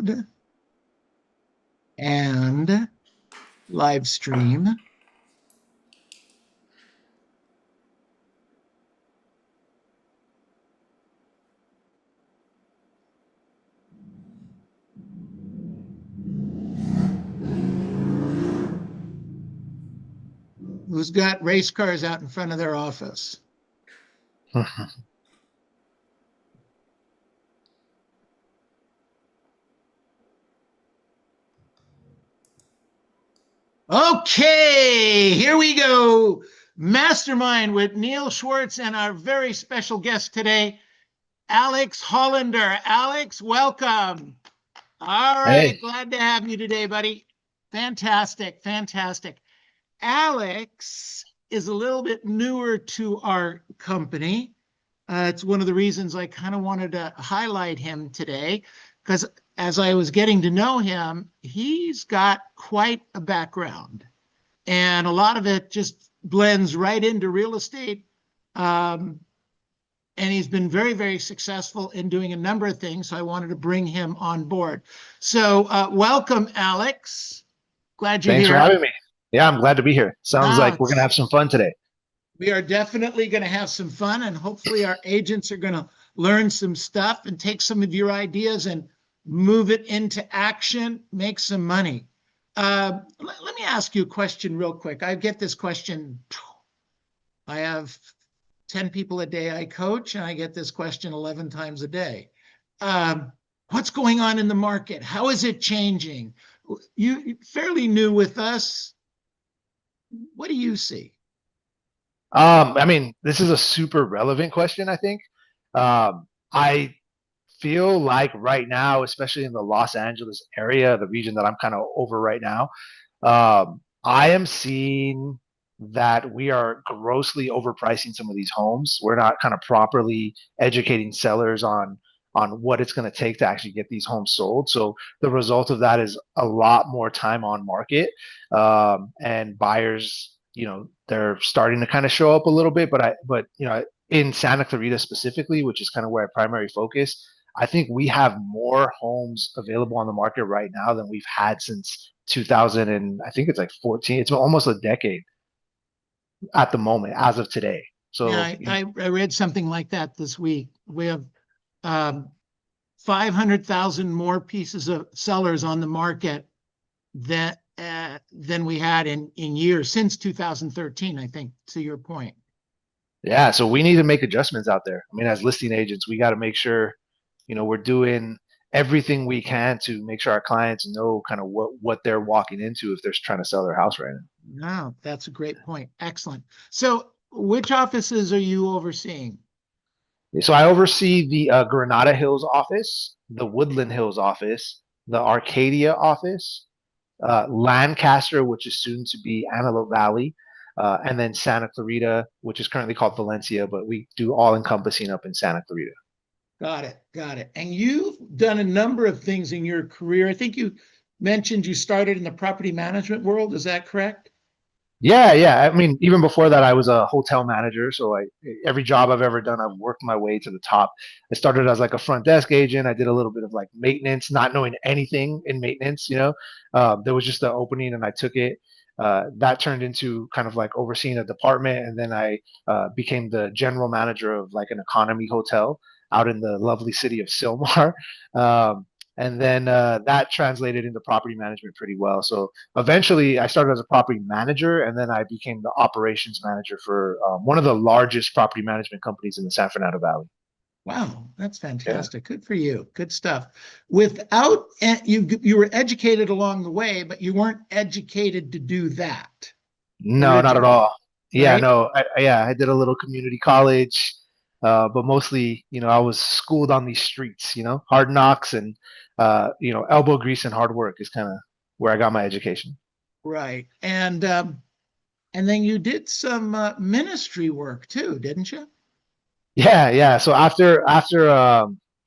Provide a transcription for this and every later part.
download and live stream. Who's got race cars out in front of their office? Okay, here we go. Mastermind with Neil Schwartz and our very special guest today, Alex Hollander. Alex, welcome. All right, Hey. glad to have you today, buddy. Fantastic, fantastic. Alex is a little bit newer to our company. It's one of the reasons I kind of wanted to highlight him today, because as I was getting to know him, he's got quite a background, and a lot of it just blends right into real estate. And he's been very, very successful in doing a number of things. So I wanted to bring him on board. So welcome, Alex. Glad you're Thanks here. for having me. Yeah, I'm glad to be here. Sounds like we're going to have some fun today. We are definitely going to have some fun, and hopefully our agents are going to learn some stuff and take some of your ideas and move it into action, make some money. Let me ask you a question real quick. I get this question. I have 10 people a day I coach, and I get this question 11 times a day. What's going on in the market? How is it changing? You're fairly new with us. What do you see? I mean, this is a super relevant question, I think. I feel like right now, especially in the Los Angeles area, the region that I'm kind of over right now, I am seeing that we are grossly overpricing some of these homes. We're not kind of properly educating sellers on what it's going to take to actually get these homes sold. So the result of that is a lot more time on market, and buyers, they're starting to kind of show up a little bit. But in Santa Clarita specifically, which is kind of where I primary focus, I think we have more homes available on the market right now than we've had since 2000, and I think it's like 14. It's almost a decade at the moment as of today. So Yeah, I read something like that this week. We have 500,000 more pieces of sellers on the market than we had in years since 2013, I think, to your point. yeah, so we need to make adjustments out there. I mean, as listing agents, we got to make sure, we're doing everything we can to make sure our clients know kind of what they're walking into if they're trying to sell their house right now. No, that's a great point. Excellent. So which offices are you overseeing? So I oversee the Granada Hills office, the Woodland Hills office, the Arcadia office, Lancaster, which is soon to be Antelope Valley, and then Santa Clarita, which is currently called Valencia, but we do all encompassing up in Santa Clarita. Got it. Got it. And you've done a number of things in your career. I think you mentioned you started in the property management world. Is that correct? Yeah. I mean, even before that, I was a hotel manager. So every job I've ever done, I've worked my way to the top. I started as like a front desk agent. I did a little bit of like maintenance, not knowing anything in maintenance. There was just an opening, and I took it. That turned into kind of like overseeing a department, and then I became the general manager of like an economy hotel out in the lovely city of Sylmar. And then that translated into property management pretty well. So eventually, I started as a property manager, and then I became the operations manager for one of the largest property management companies in the San Fernando Valley. Wow, that's Yeah. fantastic. Good for you. Good stuff. Without you were educated along the way, but you weren't educated to do that No, not at originally, all. Yeah, right? no, I did a little community college, but mostly, I was schooled on these streets, hard knocks and, elbow grease and hard work is kind of where I got my education. Right. And then you did some ministry work too, didn't you? Yeah. So after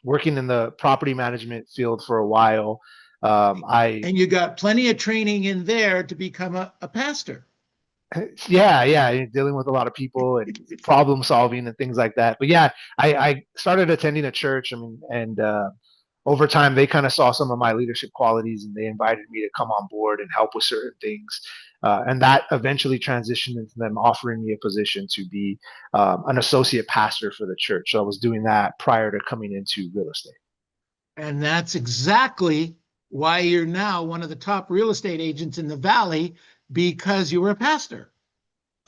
working in the property management field for a while, I And you got plenty of training in there to become a pastor. yeah, dealing with a lot of people and problem solving and things like that. But yeah, I started attending a church. I mean, and over time, they kind of saw some of my leadership qualities and they invited me to come on board and help with certain things. And that eventually transitioned into them offering me a position to be an associate pastor for the church. So I was doing that prior to coming into real estate. And that's exactly why you're now one of the top real estate agents in the Valley, because you were a pastor.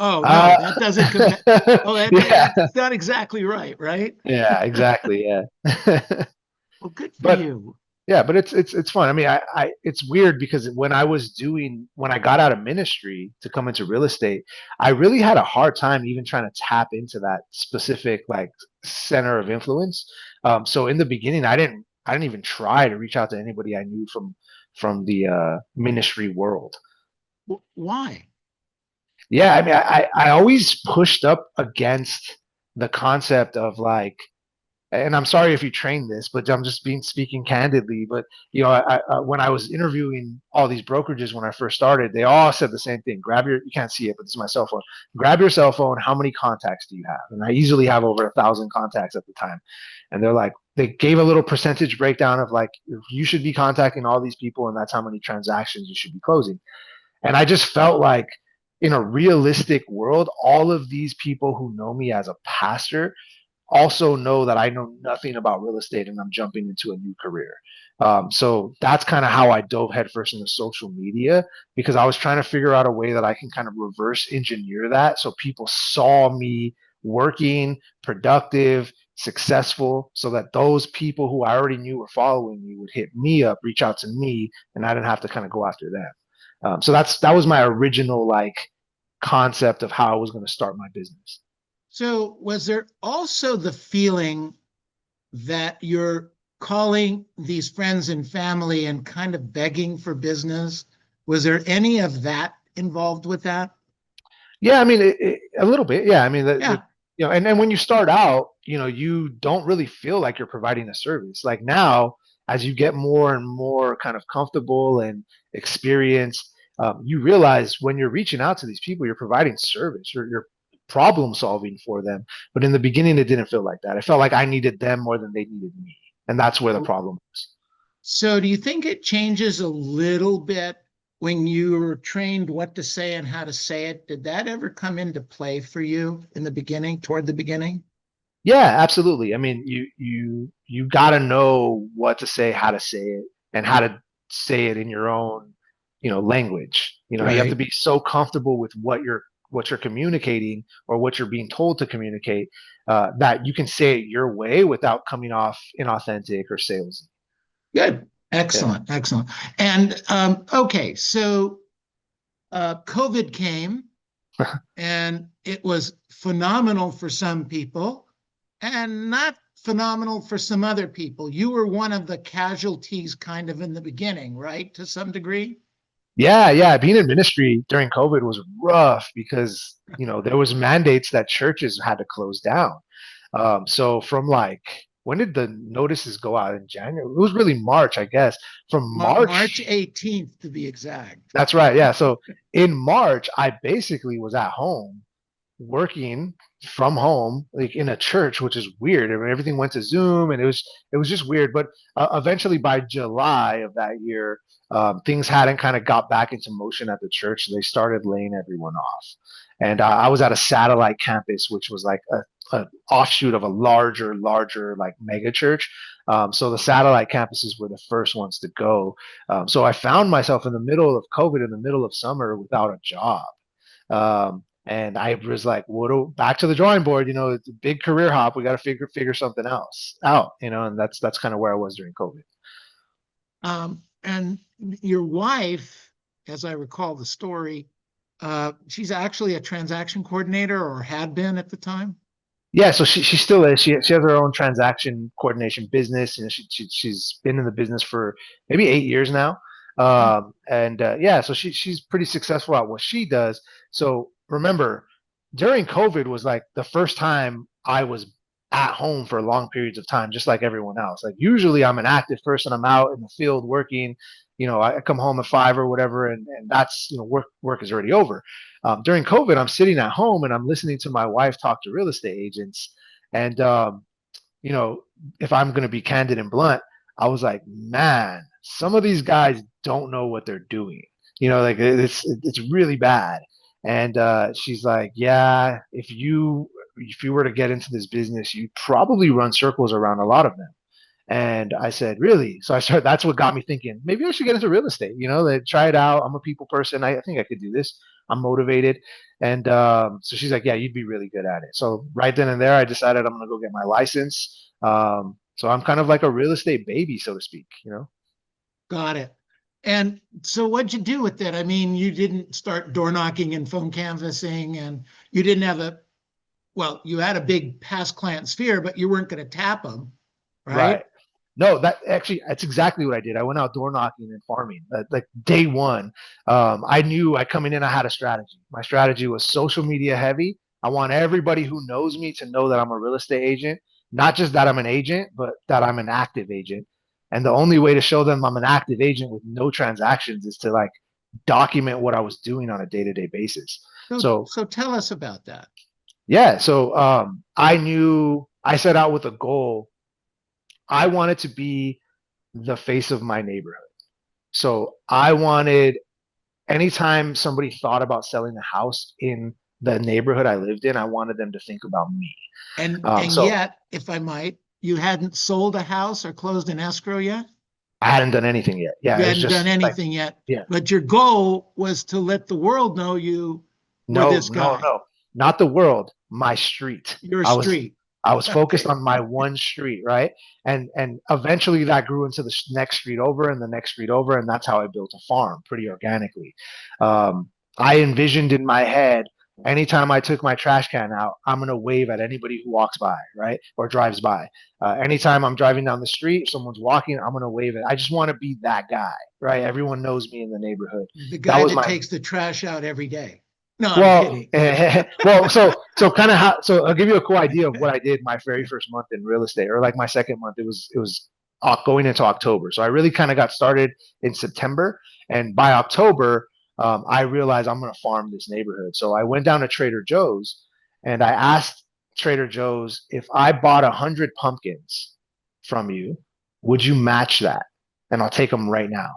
Oh, no, that doesn't compare. Oh, Yeah, that's not exactly right, right? yeah, exactly. Yeah. Well, good for But you. yeah, but it's fun. I mean, I it's weird because when I got out of ministry to come into real estate, I really had a hard time even trying to tap into that specific like center of influence. So in the beginning, I didn't even try to reach out to anybody I knew from the ministry world. Why? Yeah, I mean, I always pushed up against the concept of like, and I'm sorry if you trained this, but I'm just speaking candidly. But when I was interviewing all these brokerages when I first started, they all said the same thing: you can't see it, but this is my cell phone. Grab your cell phone. How many contacts do you have? And I easily have over 1,000 contacts at the time. And they're like, they gave a little percentage breakdown of like, you should be contacting all these people, and that's how many transactions you should be closing. And I just felt like in a realistic world, all of these people who know me as a pastor also know that I know nothing about real estate and I'm jumping into a new career. So that's kind of how I dove headfirst into social media, because I was trying to figure out a way that I can kind of reverse engineer that so people saw me working, productive, successful, so that those people who I already knew were following me would hit me up, reach out to me, and I didn't have to kind of go after them. So that was my original like concept of how I was going to start my business. So, was there also the feeling that you're calling these friends and family and kind of begging for business? Was there any of that involved with that? Yeah, I mean, a little bit. Yeah, I mean, Yeah. and then when you start out, you don't really feel like you're providing a service. Like now, as you get more and more kind of comfortable and experienced, you realize when you're reaching out to these people, you're providing service. You're problem solving for them. But in the beginning, it didn't feel like that. It felt like I needed them more than they needed me, and that's where the problem was. So, do you think it changes a little bit when you were trained what to say and how to say it? Did that ever come into play for you in the beginning, toward the beginning? Yeah, absolutely. I mean, you got to know what to say, how to say it, and how to say it in your own, language. You have to Right. be so comfortable with what you're communicating or what you're being told to communicate, that you can say it your way without coming off inauthentic or salesy. Good. Yeah. Excellent. Excellent. And okay, so COVID came and it was phenomenal for some people and not phenomenal for some other people. You were one of the casualties kind of in the beginning, right? To some degree. Yeah, yeah. Being in ministry during COVID was rough because, there was mandates that churches had to close down. So from like, when did the notices go out in January? It was really March, I guess. From March March, 18th, to be exact. that's right. Yeah. So in March, I basically was at home working from home, like in a church, which is weird. I mean, everything went to Zoom, and it was just weird. But eventually, by July of that year, things hadn't kind of got back into motion at the church. So they started laying everyone off, and I was at a satellite campus, which was like a offshoot of a larger like mega church. So the satellite campuses were the first ones to go. So I found myself in the middle of COVID, in the middle of summer, without a job. And I was like, back to the drawing board, it's a big career hop. We got to figure something else out, and that's kind of where I was during COVID. And your wife, as I recall the story, she's actually a transaction coordinator or had been at the time. Yeah, so she still is. She has her own transaction coordination business, and she's been in the business for maybe 8 years now. Wow. And yeah, so she's pretty successful at what she does. So remember, during COVID was like the first time I was at home for long periods of time, just like everyone else. Like usually I'm an active person, I'm out in the field working. I come home at 5 or whatever, and that's work is already over. During COVID, I'm sitting at home and I'm listening to my wife talk to real estate agents. And, you know, if I'm going to be candid and blunt, I was like, man, some of these guys don't know what they're doing. Like it's really bad. And she's like, yeah, if you were to get into this business, you'd probably run circles around a lot of them. And I said, really? So I started, that's what got me thinking, maybe I should get into real estate, try it out. I'm a people person. I think I could do this. I'm motivated. And so she's like, yeah, you'd be really good at it. So right then and there, I decided I'm going to go get my license. So I'm kind of like a real estate baby, so to speak. Got it. And so what'd you do with it? I mean, you didn't start door knocking and phone canvassing, and you didn't have well, you had a big past client sphere, but you weren't going to tap them, right? Right. No, that's exactly what I did. I went out door knocking and farming. Like day one, I knew coming in, I had a strategy. My strategy was social media heavy. I want everybody who knows me to know that I'm a real estate agent, not just that I'm an agent, but that I'm an active agent. And the only way to show them I'm an active agent with no transactions is to like document what I was doing on a day-to-day basis. So So tell us about that. yeah, so I set out with a goal. I wanted to be the face of my neighborhood. So I wanted, anytime somebody thought about selling a house in the neighborhood I lived in, I wanted them to think about me. And So yet, if I might, you hadn't sold a house or closed an escrow yet? I hadn't done anything yet. Yeah, You it was hadn't done just like, anything yet, yeah, but your goal was to let the world know you were no, this no, guy, no, not the world, my street. your I was street. I was focused Okay. on my one street, right? And eventually that grew into the next street over and the next street over, and that's how I built a farm pretty organically. I envisioned in my head, anytime I took my trash can out, I'm gonna wave at anybody who walks by, right, or drives by. Anytime I'm driving down the street, someone's walking, I'm gonna wave it. I just want to be that guy, right? Everyone knows me in the neighborhood. The That guy was that my takes the trash out every day. No, I'm well, kidding. so kind of so I'll give you a cool idea of what I did my very first month in real estate, or like my second month. It was going into October, so I really kind of got started in September, and by October, I realized I'm going to farm this neighborhood. So I went down to Trader Joe's, and I asked Trader Joe's, if I bought 100 pumpkins from you, would you match that? And I'll take them right now.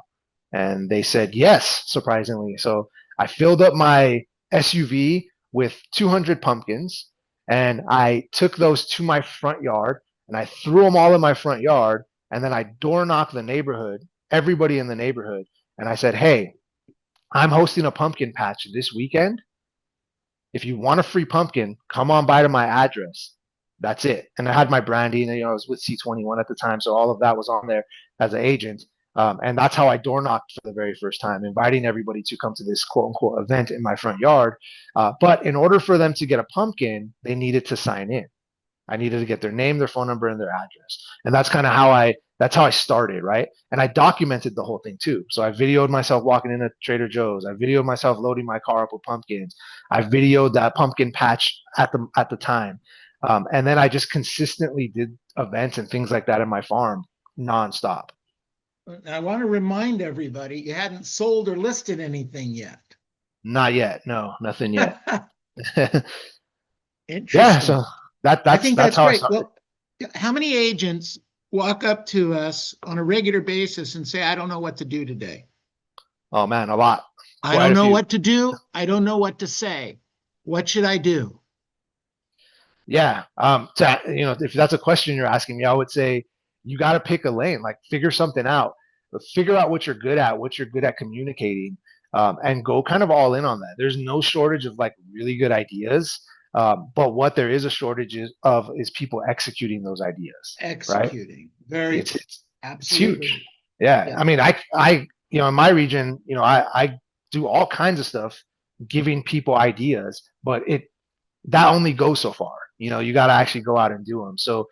And they said yes, surprisingly. So I filled up my SUV with 200 pumpkins, and I took those to my front yard and I threw them all in my front yard. And then I door knocked the neighborhood, everybody in the neighborhood, and I said, hey, I'm hosting a pumpkin patch this weekend. If you want a free pumpkin, come on by to my address. That's it. And I had my branding, and, I was with C21 at the time, so all of that was on there as an agent. And that's how I door knocked for the very first time, inviting everybody to come to this quote unquote event in my front yard. But in order for them to get a pumpkin, they needed to sign in. I needed to get their name, their phone number, and their address. And that's how I started, right? And I documented the whole thing too. So I videoed myself walking into Trader Joe's. I videoed myself loading my car up with pumpkins. I videoed that pumpkin patch at the time. And then I just consistently did events and things like that in my farm nonstop. I want to remind everybody you hadn't sold or listed anything yet. Not yet. No, nothing yet. Yeah, so Interesting. that I that's think that's that's how I great. started. Well, how many agents walk up to us on a regular basis and say, I don't know what to do today? Oh man, a lot. I Quite don't a know few. what to do. I don't know what to say. What should I do? Yeah. If that's a question you're asking me, I would say you got to pick a lane, like figure something out, figure out what you're good at communicating, and go kind of all in on that. There's no shortage of like really good ideas, but what there is a shortage is people executing those ideas, right? Executing. Very, It's absolutely. huge. Yeah. Yeah. I mean, I in my region, I do all kinds of stuff, giving people ideas, but that only goes so far. You got to actually go out and do them. So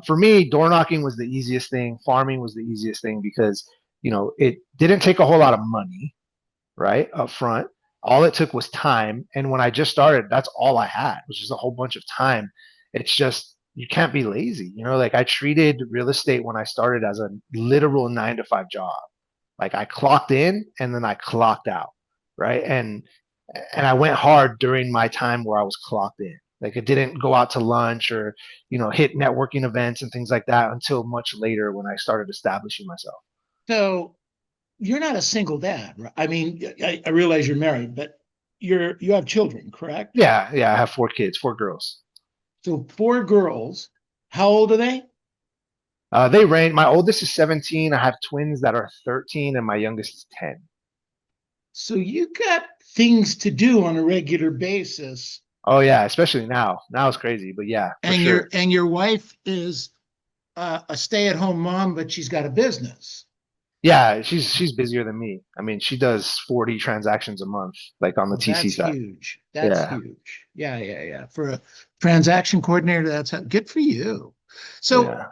for me, door knocking was the easiest thing. Farming was the easiest thing because it didn't take a whole lot of money, right, up front. All it took was time, and when I just started, that's all I had, was just a whole bunch of time. It's just you can't be lazy. Like I treated real estate when I started as a literal 9 to 5 job. Like I clocked in and then I clocked out, right? And I went hard during my time where I was clocked in. Like it didn't go out to lunch or, hit networking events and things like that until much later when I started establishing myself. So you're not a single dad, right? I mean, I realize you're married, but you have children, correct? Yeah, yeah. I have 4 kids, 4 girls. So 4 girls. How old are they? They range. My oldest is 17. I have twins that are 13, and my youngest is 10. So you got things to do on a regular basis, Oh yeah, especially now. Now it's crazy, but yeah, for and sure. your wife is a stay-at-home mom, but she's got a business. Yeah, she's busier than me. I mean, she does 40 transactions a month, like on the Well, TC that's side. huge. That's Yeah, huge. Yeah, yeah, yeah. For a transaction coordinator, that's good for you. So, yeah.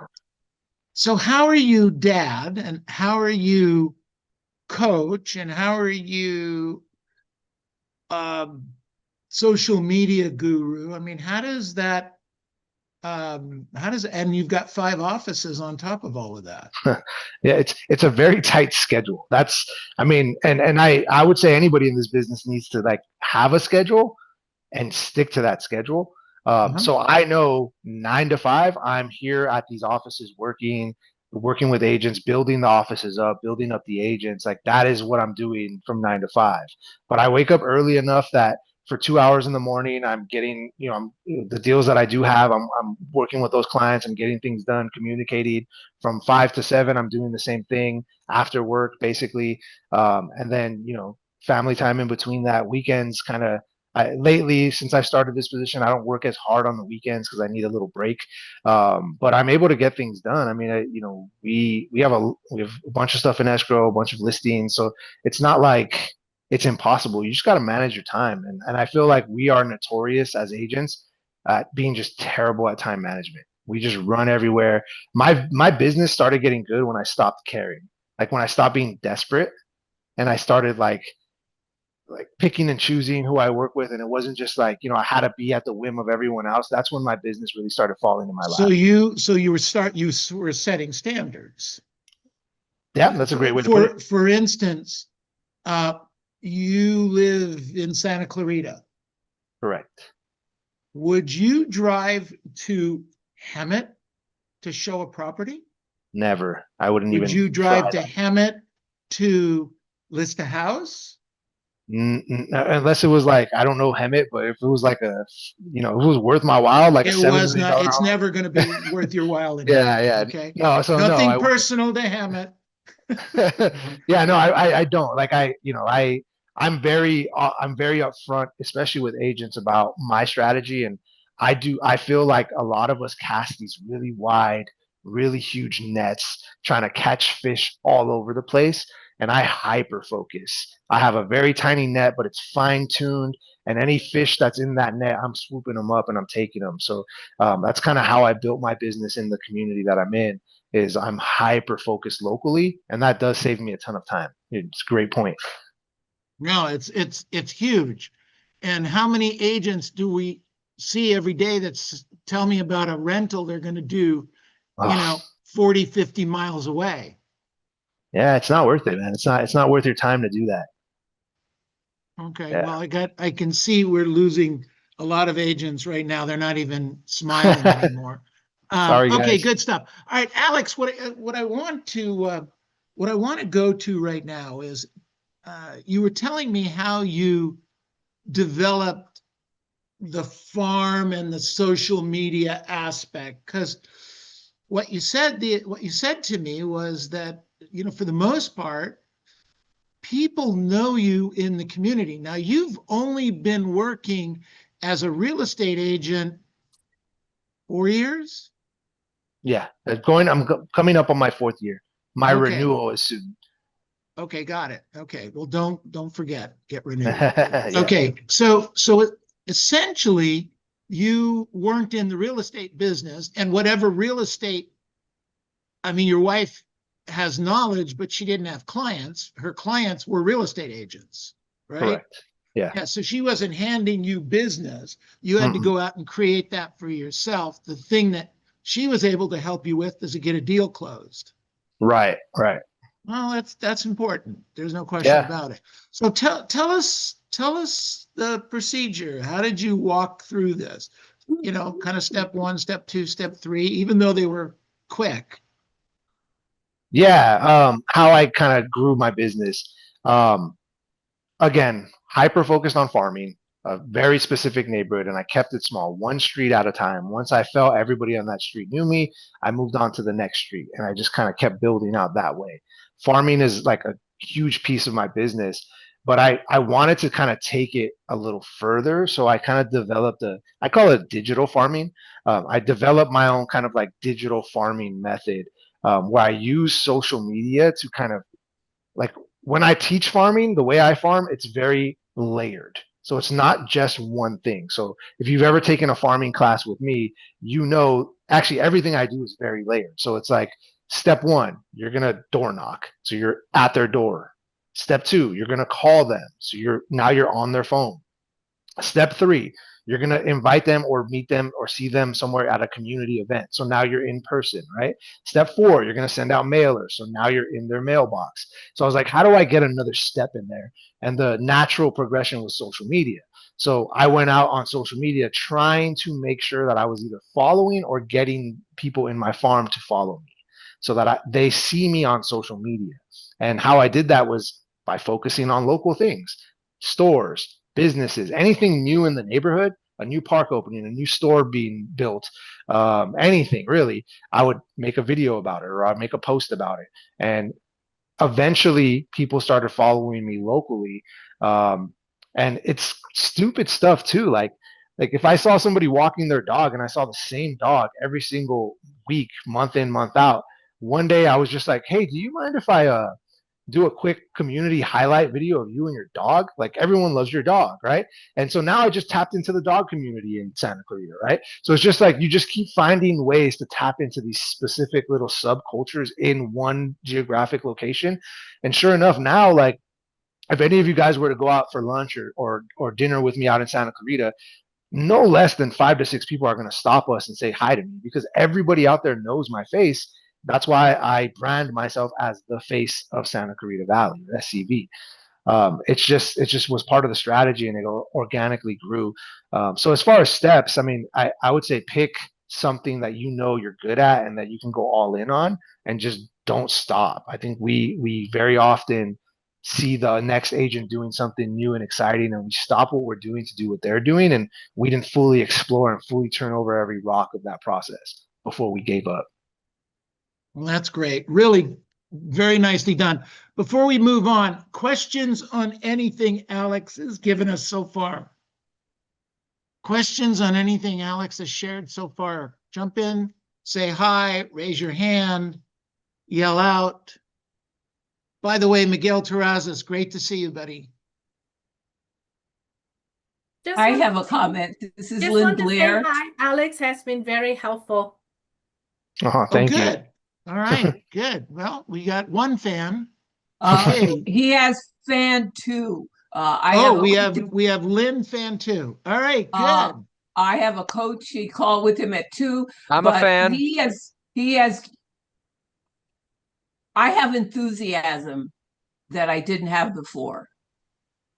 so how are you dad, and how are you coach, and how are you um, social media guru? I mean, how does that and you've got 5 offices on top of all of that. Yeah, it's a very tight schedule. That's I mean, and I would say anybody in this business needs to like have a schedule and stick to that schedule. Uh-huh. So I know 9 to 5, I'm here at these offices working with agents, building the offices up, building up the agents. Like that is what I'm doing from 9 to 5. But I wake up early enough that for 2 hours in the morning, I'm getting, the deals that I do have, I'm working with those clients, I'm getting things done, communicating from 5 to 7. I'm doing the same thing after work, basically. And then, family time in between that, weekends kind of lately, since I started this position, I don't work as hard on the weekends because I need a little break. But I'm able to get things done. I mean, we have a bunch of stuff in escrow, a bunch of listings, so it's not like it's impossible. You just got to manage your time, and I feel like we are notorious as agents at being just terrible at time management. We just run everywhere. My business started getting good when I stopped caring, like when I stopped being desperate, and I started like picking and choosing who I work with, and it wasn't just like I had to be at the whim of everyone else. That's when my business really started falling in my So lap. you were setting standards. Yeah, that's a great way to put it. For instance, uh, you live in Santa Clarita. Correct. Would you drive to Hemet to show a property? Never. I wouldn't Would even you drive try to that. Hemet to list a house? Unless it was like I don't know Hemet, but if it was like if it was worth my while, like a It seven was million not. dollar It's home. never going to be worth your while in Yeah, Hemet. yeah. Okay. No, so no, I Nothing wouldn't. personal to Hemet. Yeah, no, I don't like I'm very upfront, especially with agents about my strategy, and I feel like a lot of us cast these really wide, really huge nets trying to catch fish all over the place, and I hyper focus. I have a very tiny net, but it's fine tuned, and any fish that's in that net, I'm swooping them up and I'm taking them. So that's kind of how I built my business in the community that I'm in is I'm hyper focused locally, and that does save me a ton of time. It's a great point. No, it's huge. And how many agents do we see every day that's tell me about a rental they're going to do, Oh, 40, 50 miles away? yeah, it's not worth it, man. It's not worth your time to do that. Okay, Yeah. well, I can see we're losing a lot of agents right now. They're not even smiling anymore. Sorry, Okay, guys. good stuff. All right, Alex, what I want to go to right now is you were telling me how you developed the farm and the social media aspect, because what you said to me was that for the most part people know you in the community. Now, you've only been working as a real estate agent 4 years. Yeah, coming up on my 4th year. My Okay. renewal is soon. Okay, got it. Okay, well, don't forget, get renewed. Yeah, Okay, so essentially you weren't in the real estate business, and whatever real estate, I mean, your wife has knowledge, but she didn't have clients. Her clients were real estate agents, right? correct. Yeah. Yeah, so she wasn't handing you business. You had to Mm-mm. go out and create that for yourself. The thing that she was able to help you with is to get a deal closed. Right, right. Well, that's important. There's no question Yeah. about it. So tell us the procedure. How did you walk through this? you know, kind of step one, step two, step three, even though they were quick? Yeah, how I kind of grew my business. Um, Again, hyper focused on farming, a very specific neighborhood, and I kept it small, one street at a time. Once I felt everybody on that street knew me, I moved on to the next street, and I just kind of kept building out that way. Farming is like a huge piece of my business, but I wanted to kind of take it a little further, so I kind of developed I call it digital farming. I developed my own kind of like digital farming method, where I use social media to kind of like when I teach farming, the way I farm, it's very layered. So it's not just one thing. So if you've ever taken a farming class with me, you know actually everything I do is very layered. So it's like step one, you're gonna door knock. So you're at their door. Step two, you're gonna call them. So you're on their phone. Step three, you're going to invite them or meet them or see them somewhere at a community event. So now you're in person, right? Step four, you're going to send out mailers. So now you're in their mailbox. So I was like, how do I get another step in there? And the natural progression was social media. So I went out on social media trying to make sure that I was either following or getting people in my farm to follow me so that they see me on social media. And how I did that was by focusing on local things, stores, businesses, anything new in the neighborhood, a new park opening, a new store being built, anything really, I would make a video about it or I'd make a post about it. And eventually people started following me locally. And it's stupid stuff too. Like if I saw somebody walking their dog and I saw the same dog every single week, month in, month out, one day I was just like, hey, do you mind if I do a quick community highlight video of you and your dog? Like everyone loves your dog, right? And so now I just tapped into the dog community in Santa Clarita, right? So it's just like you just keep finding ways to tap into these specific little subcultures in one geographic location. And sure enough, now like if any of you guys were to go out for lunch or dinner with me out in Santa Clarita, no less than 5 to 6 people are going to stop us and say hi to me because everybody out there knows my face. That's why I brand myself as the face of Santa Clarita Valley, SCV. It just was part of the strategy and it organically grew. So as far as steps, I mean, I would say pick something that you know you're good at and that you can go all in on and just don't stop. I think we very often see the next agent doing something new and exciting and we stop what we're doing to do what they're doing and we didn't fully explore and fully turn over every rock of that process before we gave up. Well, that's great. Really very nicely done. Before we move on, questions on anything Alex has given us so far? Questions on anything Alex has shared so far? Jump in, say hi, raise your hand, yell out. By the way, Miguel Terrazas, great to see you, buddy. I have a comment. This is Just Lynn want to say Blair. hi. Alex has been very helpful. Thank you. Good. All right, good. Well, we got one fan. Okay. He has fan two. I we have Lynn fan two. All right, good. I have a coach. He called with him at 2. I'm a fan. I have enthusiasm that I didn't have before.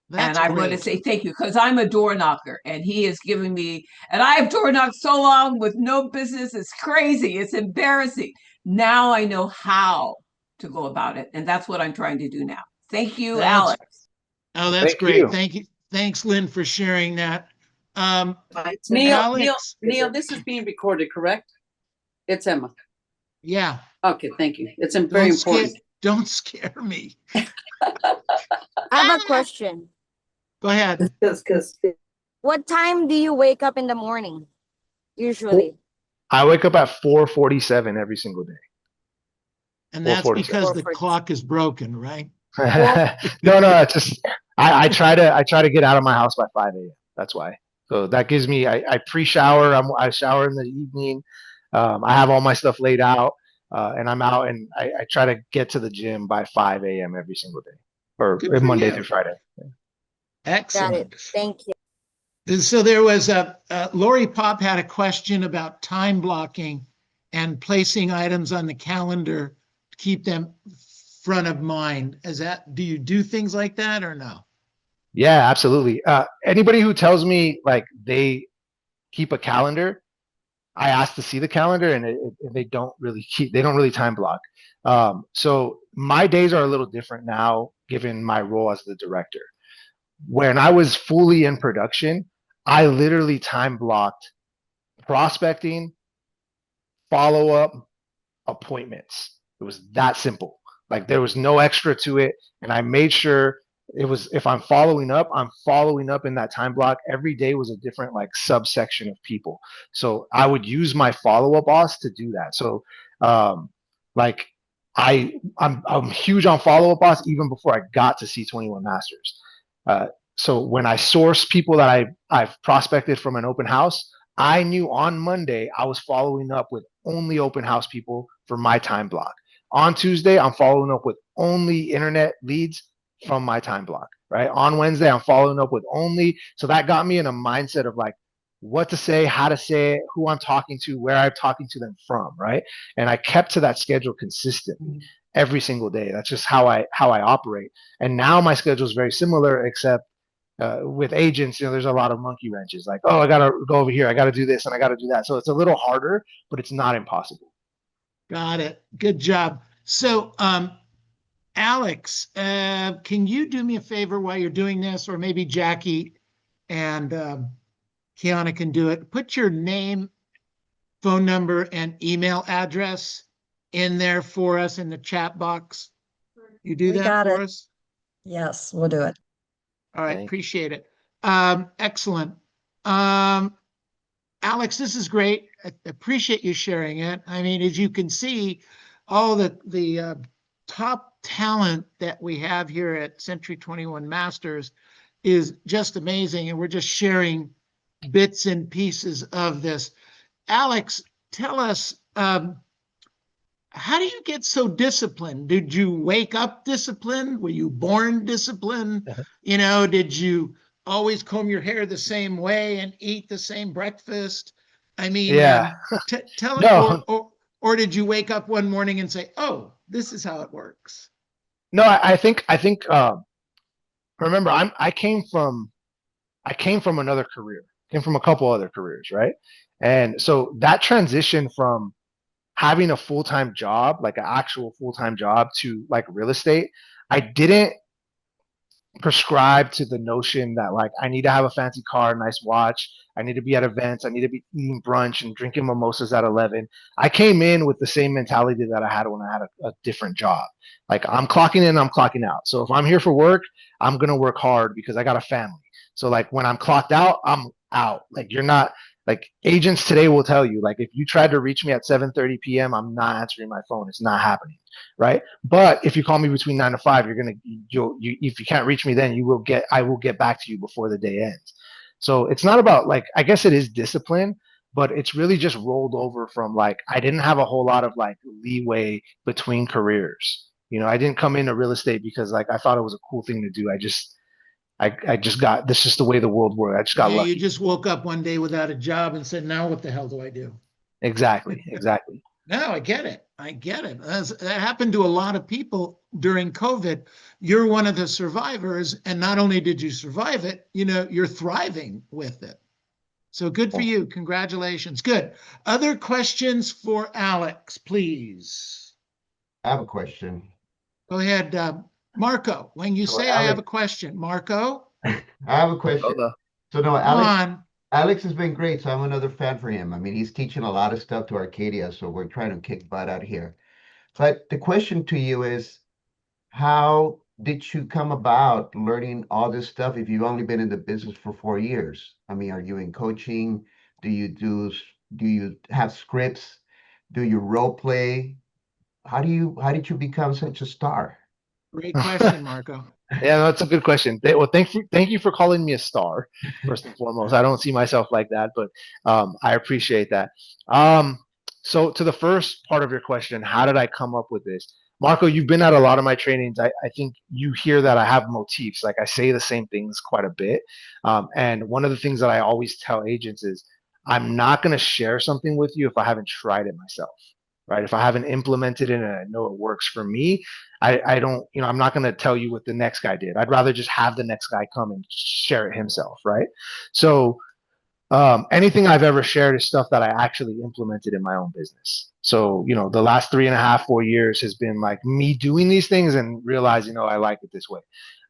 That's and I want to say thank you because I'm a door knocker and he is giving me, and I have door knocked so long with no business. It's crazy. It's embarrassing. Now I know how to go about it. And that's what I'm trying to do now. Thank you, Alex. Oh, that's Thank great. you. Thank you. Thanks, Lynn, for sharing that. Neil, Alex, this is being recorded, correct? It's Emma. yeah. Okay, thank you. It's very important. Don't scare me. I have a question. Go ahead. What time do you wake up in the morning, usually? I wake up at 4:47 every single day. And that's 4:47. because the clock is broken, right? No, it's just I try to get out of my house by 5 a.m. That's why. So that gives me I pre-shower. I shower in the evening. I have all my stuff laid out, and I'm out and I try to get to the gym by 5 a.m. every single day, or Monday through Friday. Excellent. Got it. Thank you. So there was Lori Pop had a question about time blocking and placing items on the calendar to keep them front of mind. Do you do things like that or no? Yeah, absolutely. Anybody who tells me like they keep a calendar, I ask to see the calendar, and they don't really time block. So my days are a little different now, given my role as the director. When I was fully in production, I literally time blocked prospecting, follow up, appointments. It was that simple. Like there was no extra to it. And I made sure it was, if I'm following up in that time block. Every day was a different like subsection of people. So I would use my follow-up boss to do that. So like I'm huge on follow-up boss even before I got to C21 Masters. So when I source people that I've prospected from an open house, I knew on Monday I was following up with only open house people for my time block. On Tuesday, I'm following up with only internet leads from my time block, right? On Wednesday, I'm following up with only, so that got me in a mindset of like what to say, how to say it, who I'm talking to, where I'm talking to them from, right? And I kept to that schedule consistently every single day. That's just how I operate. And now my schedule is very similar, except with agents, there's a lot of monkey wrenches. Like, oh, I gotta go over here, I gotta do this, and I gotta do that. So it's a little harder, but it's not impossible. Got it. Good job. So, Alex, can you do me a favor while you're doing this, or maybe Jackie and Kiana can do it? Put your name, phone number, and email address in there for us in the chat box. You do We that got for it. us? Yes, we'll do it. All right, Thank you. appreciate it. Excellent. Alex, this is great. I appreciate you sharing it. I mean, as you can see, all the top talent that we have here at Century 21 Masters is just amazing, and we're just sharing bits and pieces of this. Alex, tell us, how do you get so disciplined? Did you wake up disciplined? Were you born disciplined? Did you always comb your hair the same way and eat the same breakfast? I mean, Yeah. tell No. or did you wake up one morning and say, "Oh, this is how it works"? No, I think remember I came from another career, came from a couple other careers, right? And so that transition from having a full-time job, like an actual full-time job, to like real estate, I didn't prescribe to the notion that like I need to have a fancy car, nice watch, I need to be at events, I need to be eating brunch and drinking mimosas at 11. I came in with the same mentality that I had when I had a different job. Like I'm clocking in, I'm clocking out. So if I'm here for work, I'm gonna work hard because I got a family. So like when I'm clocked out, I'm out. Like you're not, like agents today will tell you, like if you tried to reach me at 7:30 p.m., I'm not answering my phone. It's not happening, right? But if you call me between 9 to 5, if you can't reach me, then I will get back to you before the day ends. So it's not about like, I guess it is discipline, but it's really just rolled over from like I didn't have a whole lot of like leeway between careers. I didn't come into real estate because like I thought it was a cool thing to do. I just got, this is the way the world works. I just got You lucky. just woke up one day without a job and said, "Now what the hell do I do?" Exactly. No, I get it. That happened to a lot of people during COVID. You're one of the survivors, and not only did you survive it, you're thriving with it. So good for you. Congratulations. Good. Other questions for Alex, please? I have a question. Go ahead, Marco. When you So say I have a Alex, question, Marco, I have a question. Hello. So no, come on. Alex has been great. So I'm another fan for him. I mean, he's teaching a lot of stuff to Arcadia, so we're trying to kick butt out here. But the question to you is, how did you come about learning all this stuff if you've only been in the business for 4 years? I mean, are you in coaching? Do you have scripts? Do you role play? How did you become such a star? Great question, Marco. Yeah, that's a good question. Well, thank you for calling me a star, first and foremost. I don't see myself like that, but I appreciate that. So to the first part of your question, how did I come up with this? Marco, you've been at a lot of my trainings. I think you hear that I have motifs. Like I say the same things quite a bit. And one of the things that I always tell agents is I'm not going to share something with you if I haven't tried it myself, right? If I haven't implemented it and I know it works for me, I don't, I'm not going to tell you what the next guy did. I'd rather just have the next guy come and share it himself, right? So Anything I've ever shared is stuff that I actually implemented in my own business. So, the last 3.5, 4 years has been like me doing these things and realizing, I like it this way.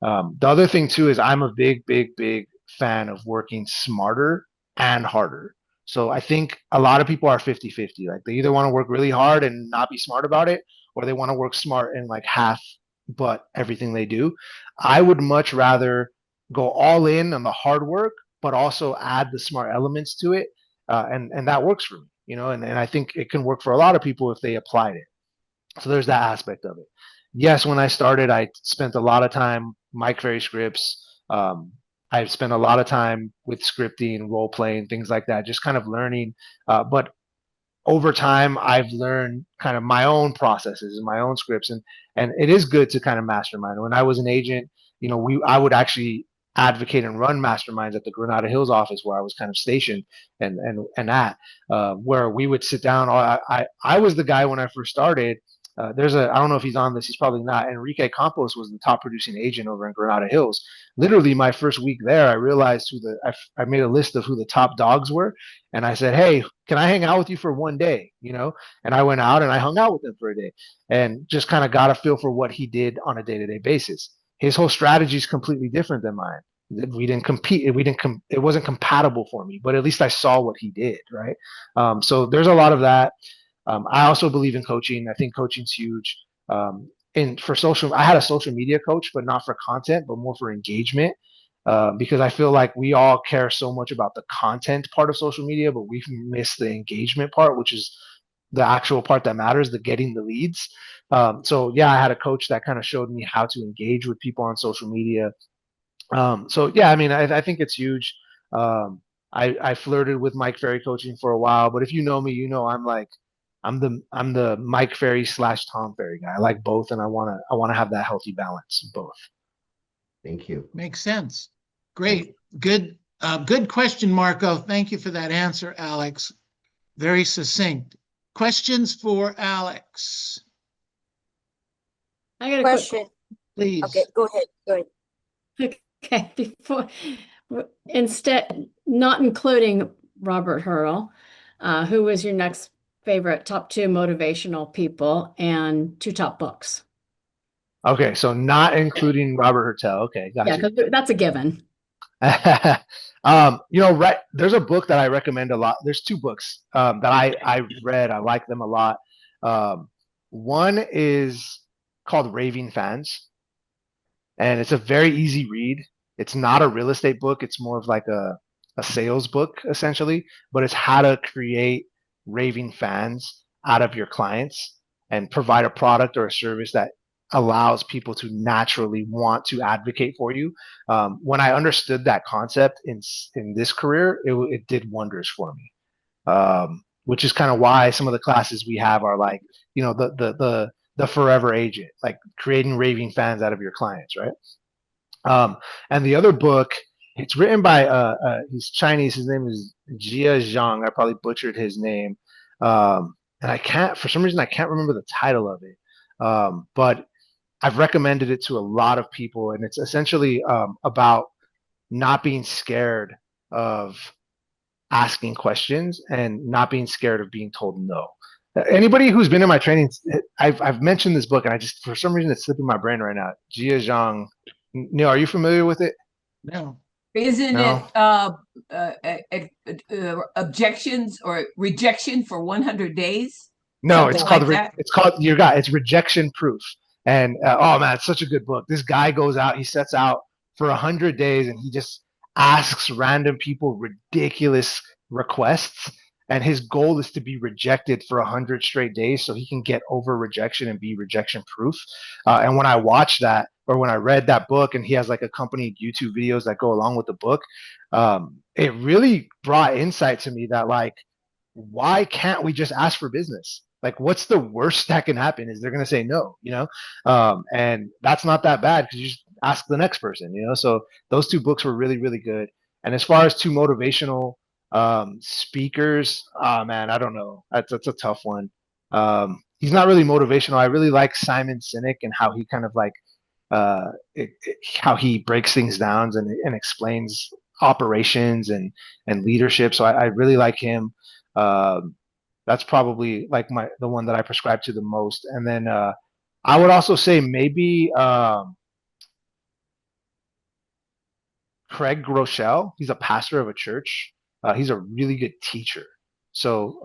The other thing too is I'm a big, big, big fan of working smarter and harder. So I think a lot of people are 50-50. Like they either want to work really hard and not be smart about it, or they want to work smart and like half but everything they do. I would much rather go all in on the hard work but also add the smart elements to it. And that works for me, and I think it can work for a lot of people if they applied it. So there's that aspect of it. Yes, when I started, I spent a lot of time Mike Ferry scripts. I spent a lot of time with scripting, role playing, things like that, just kind of learning. But over time, I've learned kind of my own processes and my own scripts, and it is good to kind of mastermind. When I was an agent, I would actually advocate and run masterminds at the Granada Hills office where I was kind of stationed and at where we would sit down. I was the guy when I first started. I don't know if he's on this. He's probably not. Enrique Campos was the top producing agent over in Granada Hills. Literally, my first week there, I realized I made a list of who the top dogs were, and I said, "Hey, can I hang out with you for one day?" And I went out and I hung out with him for a day, and just kind of got a feel for what he did on a day-to-day basis. His whole strategy is completely different than mine. We didn't compete. It wasn't compatible for me, but at least I saw what he did, right? So there's a lot of that. I also believe in coaching. I think coaching's huge. And for social, I had a social media coach, but not for content, but more for engagement. Because I feel like we all care so much about the content part of social media, but we've missed the engagement part, which is the actual part that matters, the getting the leads. So yeah, I had a coach that kind of showed me how to engage with people on social media. So yeah, I mean, I think it's huge. I flirted with Mike Ferry coaching for a while, but if you know me, I'm the Mike Ferry / Tom Ferry guy. I like both, and I wanna have that healthy balance of both. Thank you. Makes sense. Great. Good question, Marco. Thank you for that answer, Alex. Very succinct. Questions for Alex, I got a Question. please. Okay, go ahead. Go ahead. Okay, instead, not including Robert Hurrell, who was your next favorite top 2 motivational people and 2 top books? Okay, so not including Robert Hertel. Okay, Yeah, gotcha. because that's a given. Right. There's a book that I recommend a lot. There's 2 books that I read. I like them a lot. One is called Raving Fans, and it's a very easy read. It's not a real estate book. It's more of like a sales book essentially, but it's how to create raving fans out of your clients and provide a product or a service that allows people to naturally want to advocate for you. When I understood that concept in this career, it did wonders for me. Which is kind of why some of the classes we have are like, the forever agent, like creating raving fans out of your clients, right? And the other book, it's written by he's Chinese. His name is Jia Zhang. I probably butchered his name, and for some reason I can't remember the title of it. But I've recommended it to a lot of people, and it's essentially about not being scared of asking questions and not being scared of being told no. Anybody who's been in my training, I've mentioned this book, and I just, for some reason, it's slipping my brain right now. Jia Zhang. Neil, are you familiar with it? No. Isn't No. it objections or rejection for 100 days? No, Something like that? it's called it's rejection proof. And oh man, it's such a good book. This guy goes out, he sets out for 100 days, and he just asks random people ridiculous requests. And his goal is to be rejected for 100 straight days so he can get over rejection and be rejection proof. And when I watched that, or when I read that book, and he has like accompanied YouTube videos that go along with the book, it really brought insight to me that like, why can't we just ask for business? Like, what's the worst that can happen is they're going to say no, and that's not that bad because you just ask the next person, So those 2 books were really, really good. And as far as 2 motivational speakers, oh man, I don't know. That's a tough one. He's not really motivational. I really like Simon Sinek and how he kind of like how he breaks things down and explains operations and leadership. So I really like him. That's probably like the one that I prescribe to the most. And then I would also say maybe Craig Groeschel. He's a pastor of a church. He's a really good teacher. So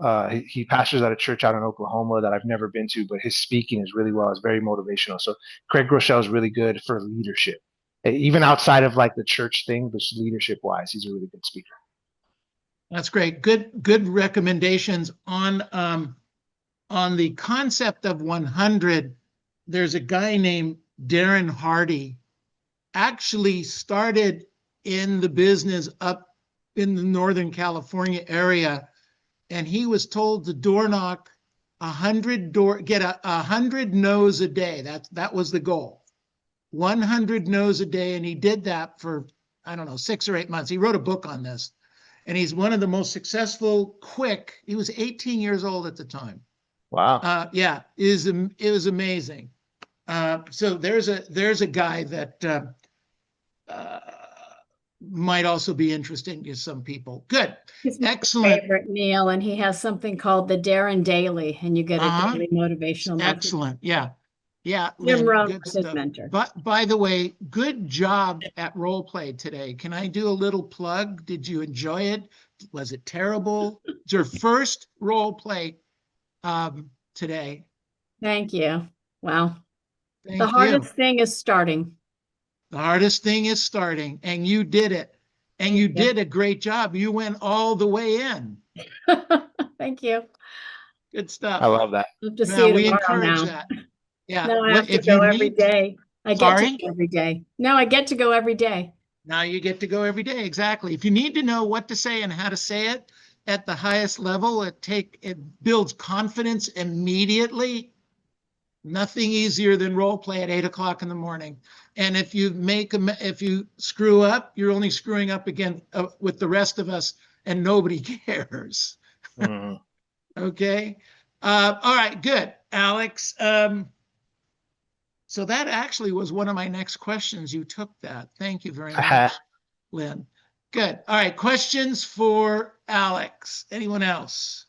he pastors at a church out in Oklahoma that I've never been to, but his speaking is really well. It's very motivational. So Craig Groeschel is really good for leadership, even outside of like the church thing, but leadership wise, he's a really good speaker. That's great. Good recommendations on the concept of 100. There's a guy named Darren Hardy, actually started in the business up in the Northern California area, and he was told to door knock 100 get 100 no's a day. That was the goal. 100 no's a day, and he did that for, I don't know, 6 or 8 months. He wrote a book on this, and he's one of the most successful. He was 18 years old at the time. Wow. Yeah, it was amazing. So there's a guy that might also be interesting to some people. Good. He's my Excellent. favorite, Neil, and he has something called the Darren Daily, and you get a daily motivational message. Excellent. Yeah. Yeah. Jim Lynn, Rohn good was his stuff. mentor. But by the way, good job at role play today. Can I do a little plug? Did you enjoy it? Was it terrible? It's your first role play today. Thank you. Wow. Thank The you. hardest thing is starting. The hardest thing is starting, and you did it. And you did a great job. You went all the way in. Thank you. Good stuff. I love that. Love to see Yeah, you we tomorrow encourage now. that. Yeah. Now I have to If go you every need, day. I get Sorry? to go every day. Now I get to go every day. now you get to go every day. Exactly. If you need to know what to say and how to say it at the highest level, it builds confidence immediately. Nothing easier than role play at 8 o'clock in the morning. And if you screw up, you're only screwing up again with the rest of us, and nobody cares. Mhm. Okay. All right. Good, Alex. So that actually was one of my next questions. You took that. Thank you very much, Lynn. Good. All right. Questions for Alex. Anyone else?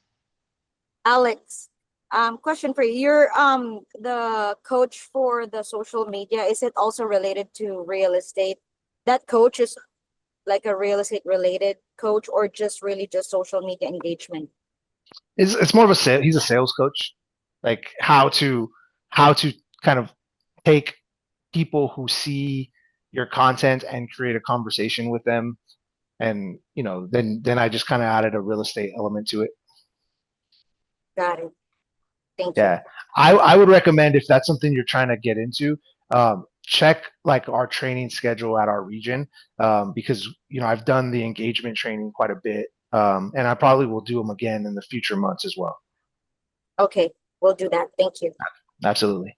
Alex, question for you. You're the coach for the social media. Is it also related to real estate? That coach is like a real estate related coach, or just social media engagement? It's more of a sale. He's a sales coach, like how to kind of take people who see your content and create a conversation with them, and then I just kind of added a real estate element to it. Got it. Thank you. Yeah, I would recommend, if that's something you're trying to get into, check like our training schedule at our region, because I've done the engagement training quite a bit, and I probably will do them again in the future months as well. Okay, we'll do that. Thank you. Absolutely.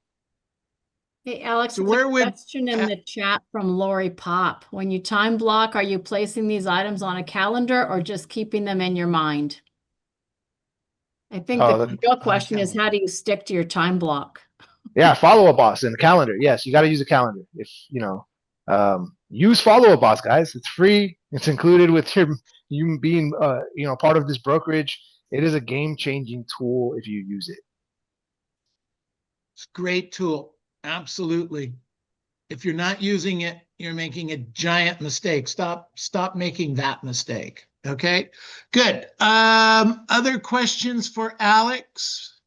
Hey, Alex, So there's where a would- question in the chat from Lori Pop. When you time block, are you placing these items on a calendar or just keeping them in your mind? I think the real question is, how do you stick to your time block? Yeah, Follow a Boss in the calendar. Yes, you got to use a calendar. If use Follow a Boss, guys. It's free. It's included with you being part of this brokerage. It is a game-changing tool if you use it. It's a great tool. Absolutely. If you're not using it, you're making a giant mistake. Stop making that mistake. Okay, good. Other questions for Alex?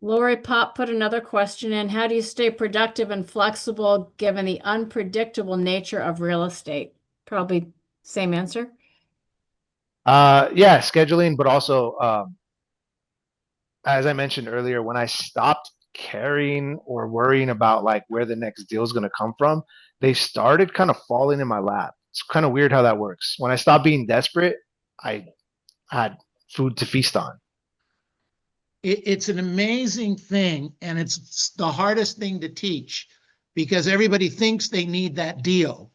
Lori Pop put another question in. How do you stay productive and flexible given the unpredictable nature of real estate? Probably same answer. Yeah, scheduling, but also, as I mentioned earlier, when I stopped caring or worrying about like where the next deal is going to come from, they started kind of falling in my lap. It's kind of weird how that works. When I stopped being desperate, I had food to feast on. It's an amazing thing, and it's the hardest thing to teach, because everybody thinks they need that deal.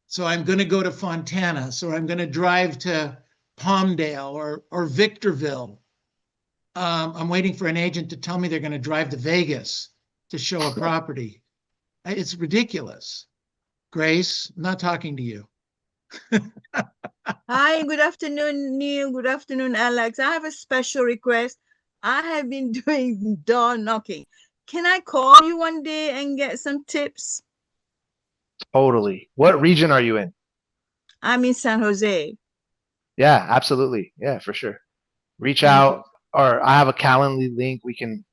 So I'm going to go to Fontana, so I'm going to drive to Palmdale or Victorville. I'm waiting for an agent to tell me they're going to drive to Vegas to show a property. It's ridiculous. Grace, I'm not talking to you. Hi, good afternoon, Neil. Good afternoon, Alex. I have a special request. I have been doing door knocking. Can I call you one day and get some tips? Totally. What region are you in? I'm in San Jose. Yeah, absolutely. Yeah, for sure. Reach Thank out, you. or I have a Calendly link. We can,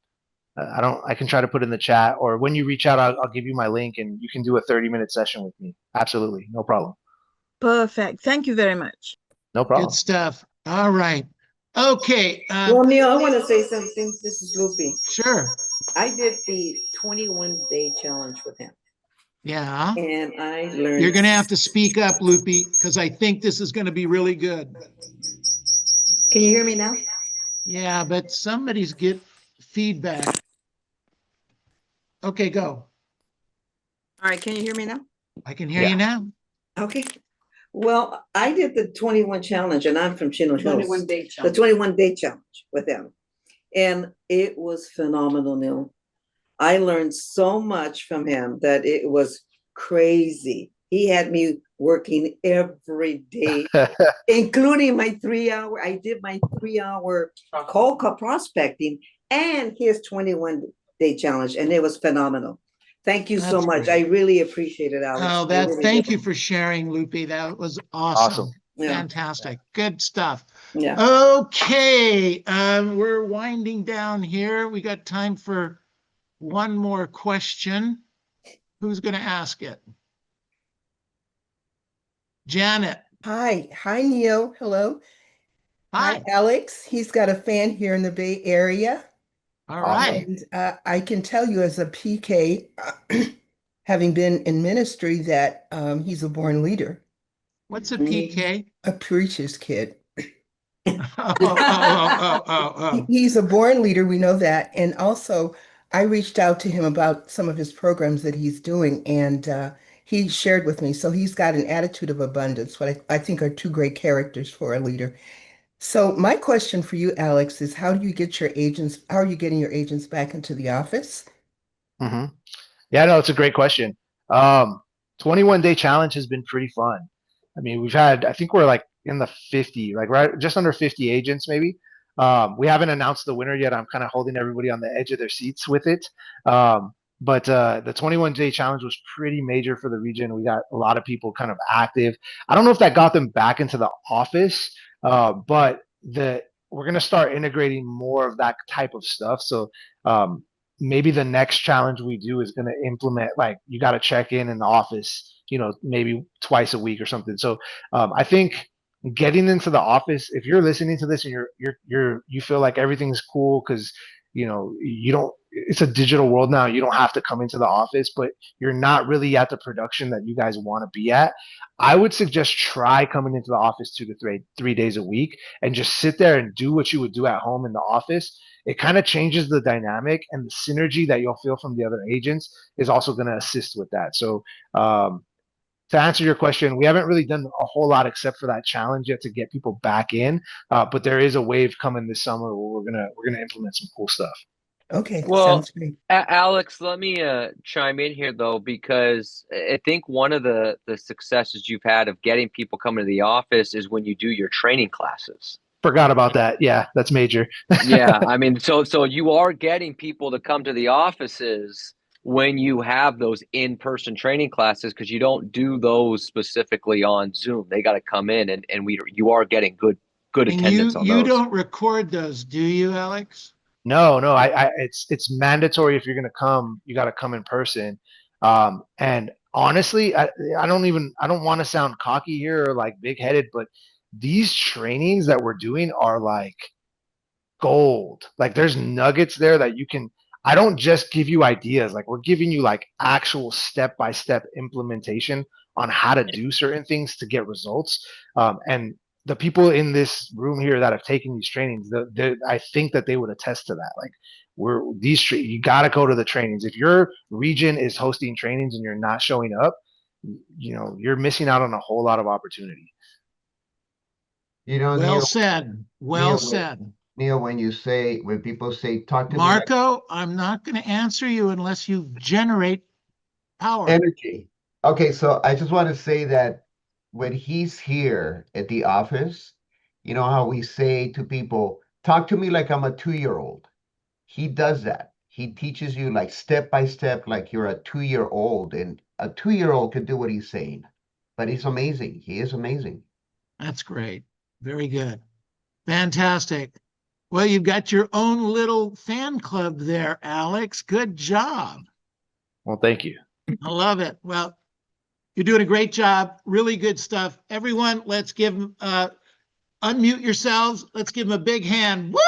I can try to put in the chat, or when you reach out, I'll give you my link and you can do a 30-minute session with me. Absolutely. No problem. Perfect. Thank you very much. No Good problem. stuff. All right. Okay. Well, Neil, I want to say something. This is Loopy. Sure. I did the 21-day challenge with him, Yeah. and I learned. You're going to have to speak up, Loopy, because I think this is going to be really good. Can you hear me now? Yeah, but somebody's get feedback. Okay, go. All right, can you hear me now? I can hear Yeah. you now. Okay. Well, I did the 21 challenge, and I'm from Chino Hills. 21-day The challenge. 21-day challenge with him, and it was phenomenal, Neil. I learned so much from him that it was crazy. He had me working every day, including my 3-hour. I did my 3-hour cold call prospecting and his 21-day challenge, and it was phenomenal. Thank you so That's much. great. I really appreciate it, Alex. Oh, I really thank do. you for sharing, Loopy. That was awesome. Awesome. Yeah. Fantastic. Good stuff. Yeah. Okay. We're winding down here. We got time for one more question. Who's going to ask it? Janet. Hi, Neil. Hello. Hi. Alex. He's got a fan here in the Bay Area. All Awesome. right. And I can tell you as a PK, having been in ministry, that he's a born leader, What's a PK? a preacher's kid. Oh. He's a born leader, we know that. And also, I reached out to him about some of his programs that he's doing, and he shared with me. So he's got an attitude of abundance, what I think are two great characters for a leader. So my question for you, Alex, is how are you getting your agents back into the office? Mm-hmm. Yeah, no, it's a great question. 21-day challenge has been pretty fun. I mean, I think we're like in the 50, like right just under 50 agents maybe. We haven't announced the winner yet. I'm kind of holding everybody on the edge of their seats with it. But the 21-day challenge was pretty major for the region. We got a lot of people kind of active. I don't know if that got them back into the office, but we're going to start integrating more of that type of stuff. So maybe the next challenge we do is going to implement, like, you got to check in the office, maybe twice a week or something. So I think getting into the office, if you're listening to this and you feel like everything's cool because you don't, it's a digital world now, you don't have to come into the office, but you're not really at the production that you guys want to be at, I would suggest try coming into the office 2 to 3 days a week and just sit there and do what you would do at home in the office. It kind of changes the dynamic, and the synergy that you'll feel from the other agents is also going to assist with that. So to answer your question, we haven't really done a whole lot except for that challenge yet to get people back in. But there is a wave coming this summer where we're gonna implement some cool stuff. Okay, Well, sounds great. Alex, let me chime in here though, because I think one of the successes you've had of getting people coming to the office is when you do your training classes. Forgot about that. Yeah, that's major. Yeah, I mean, so you are getting people to come to the offices when you have those in-person training classes, because you don't do those specifically on Zoom. They got to come in, and you are getting good And attendance on you those. don't record those, do you, Alex? No, it's mandatory. If you're gonna come, you got to come in person. And honestly, I don't want to sound cocky here or like big-headed, but these trainings that we're doing are like gold. Like, there's nuggets there that I don't just give you ideas, like we're giving you like actual step-by-step implementation on how to do certain things to get results. And the people in this room here that have taken these trainings, I think that they would attest to that. Like, you got to go to the trainings. If your region is hosting trainings and you're not showing up, you're missing out on a whole lot of opportunity. Well Neil, said. Well said. Neil, when people say, talk to me, Marco, I'm not going to answer you unless you generate power. energy. Okay, so I just want to say that when he's here at the office, you know how we say to people, talk to me like I'm a 2-year-old. He does that. He teaches you like step by step, like you're a 2-year-old, and a 2-year-old can do what he's saying. But he's amazing. He is amazing. That's great. Very good. Fantastic. Well, you've got your own little fan club there, Alex. Good job. Well, thank you. I love it. Well, you're doing a great job. Really good stuff. Everyone, let's give them, unmute yourselves. Let's give them a big hand. Woo!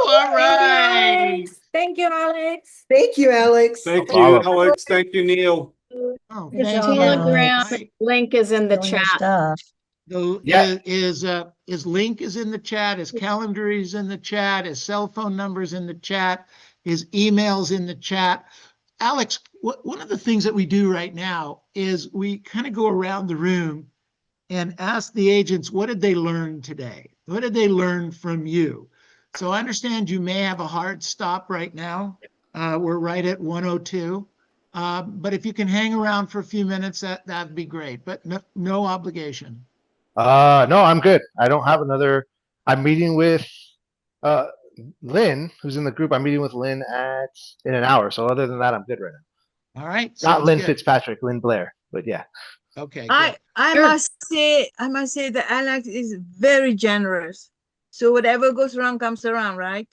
All right. Thank you, Alex. Thank you, Alex. Thank No you, problem. Alex. Thank you, Neil. Oh, His thank you. Telegram Right. link is in the Doing your chat. stuff. The, his link is in the chat, his calendar is in the chat, his cell phone number is in the chat, his email's in the chat. Alex, one of the things that we do right now is we kind of go around the room and ask the agents, what did they learn today? What did they learn from you? So I understand you may have a hard stop right now. We're right at 1:02. But if you can hang around for a few minutes, that'd be great, but no obligation. No, I'm good. I don't have another. I'm meeting with Lynn, who's in the group. I'm meeting with Lynn in an hour. So other than that, I'm good right now. All right. Not sounds Lynn good. Fitzpatrick, Lynn Blair, but yeah. Okay. I Good. I Sure. must say that Alex is very generous. So whatever goes wrong comes around, right?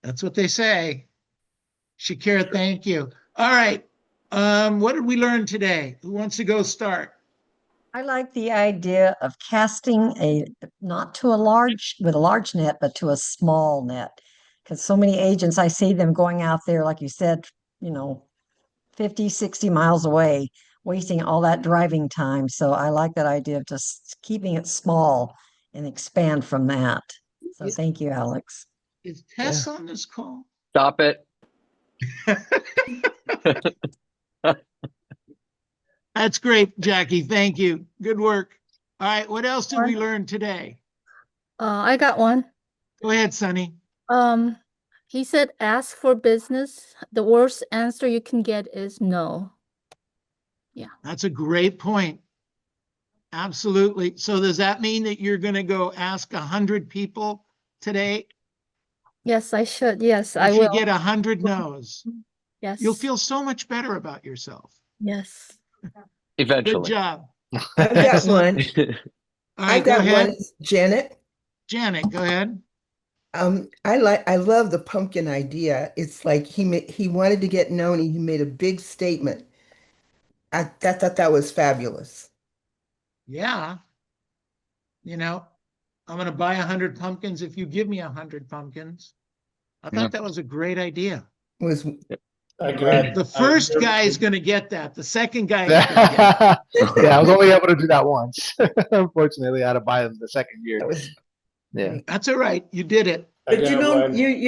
That's what they say. Shakira, thank you. All right. What did we learn today? Who wants to go start? I like the idea of casting not to with a large net, but to a small net. Because so many agents, I see them going out there, like you said, 50, 60 miles away, wasting all that driving time. So I like that idea of just keeping it small and expand from that. So thank you, Alex. Is Tess on this call? Stop it. That's great, Jackie. Thank you. Good work. All right. What else did we learn today? I got one. Go ahead, Sonny. He said, ask for business. The worst answer you can get is no. Yeah. That's a great point. Absolutely. So does that mean that you're going to go ask 100 people today? Yes, I should. Yes, I If you will. get 100 no's, Yes. you'll feel so much better about yourself. Yes. Eventually. Good job. I've got one. All right, I've go got ahead. one. Janet. Janet, go ahead. I love the pumpkin idea. It's like he wanted to get known and he made a big statement. I thought that was fabulous. Yeah. I'm going to buy 100 pumpkins if you give me 100 pumpkins. I thought that was a great idea. The first guy is going to get that. The second guy is going to get it. Yeah, I was only able to do that once. Unfortunately, I had to buy them the second year. Yeah, that's all right. You did it. But you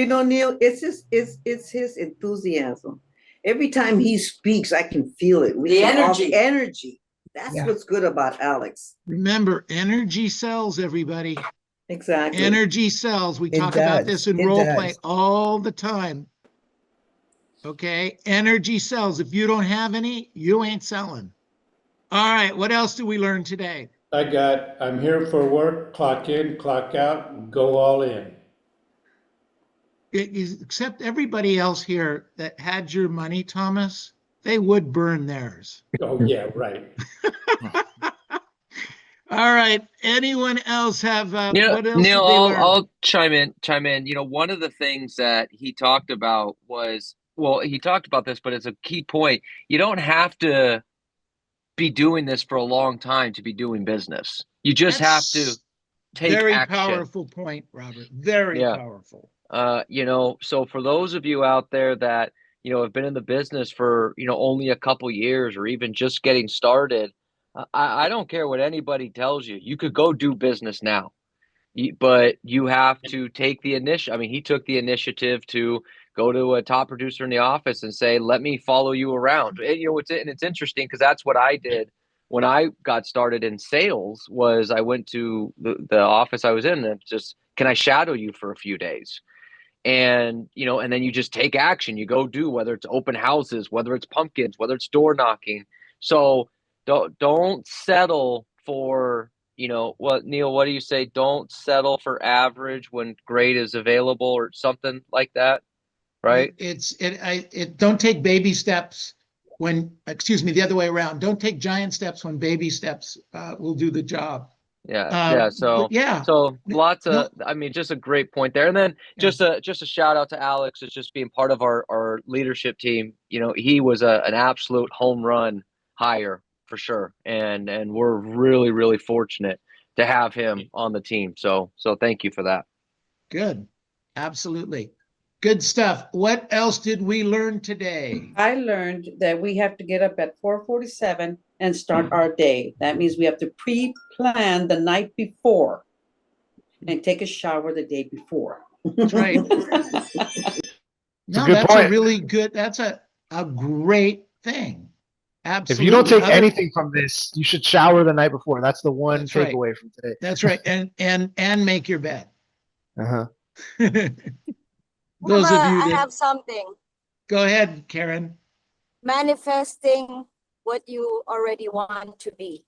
know, Neil, it's his enthusiasm. Every time he speaks, I can feel it. The energy. Energy. That's what's good about Alex. Remember, energy sells, everybody. Exactly. Energy sells. We talk about this in role play all the time. Okay, energy sells. If you don't have any, you ain't selling. All right, what else did we learn today? I'm here for work, clock in, clock out, go all in. Except everybody else here that had your money, Thomas, they would burn theirs. Oh, yeah, right. All right. Anyone else have what else Neil, did they learn? I'll chime in. One of the things that he talked about was, he talked about this, but it's a key point. You don't have to be doing this for a long time to be doing business. You just have to take very action. Powerful point, Robert. Very powerful. So for those of you out there that, have been in the business for, only a couple years or even just getting started, I don't care what anybody tells you. You could go do business now, but you have to take the initiative. I mean, he took the initiative to go to a top producer in the office and say, let me follow you around. And, it's interesting because that's what I did when I got started in sales. Was I went to the office I was in and just, can I shadow you for a few days? And, and then you just take action. You go do, whether it's open houses, whether it's pumpkins, whether it's door knocking. So don't settle for, Neil, what do you say? Don't settle for average when great is available or something like that, right? Don't take baby steps the other way around. Don't take giant steps when baby steps will do the job. Yeah. So lots of, just a great point there. And then just a shout out to Alex as just being part of our leadership team. He was an absolute home run hire for sure. And we're really, really fortunate to have him on the team. So thank you for that. Good. Absolutely. Good stuff. What else did we learn today? I learned that we have to get up at 4:47 and start our day. That means we have to pre-plan the night before and take a shower the day before. That's right. That's a great thing. Absolutely. If you don't take anything from this, you should shower the night before. That's the one takeaway from today. That's right. And make your bed. Uh-huh. Those of you I have something. Go ahead, Karen. Manifesting what you already want to be.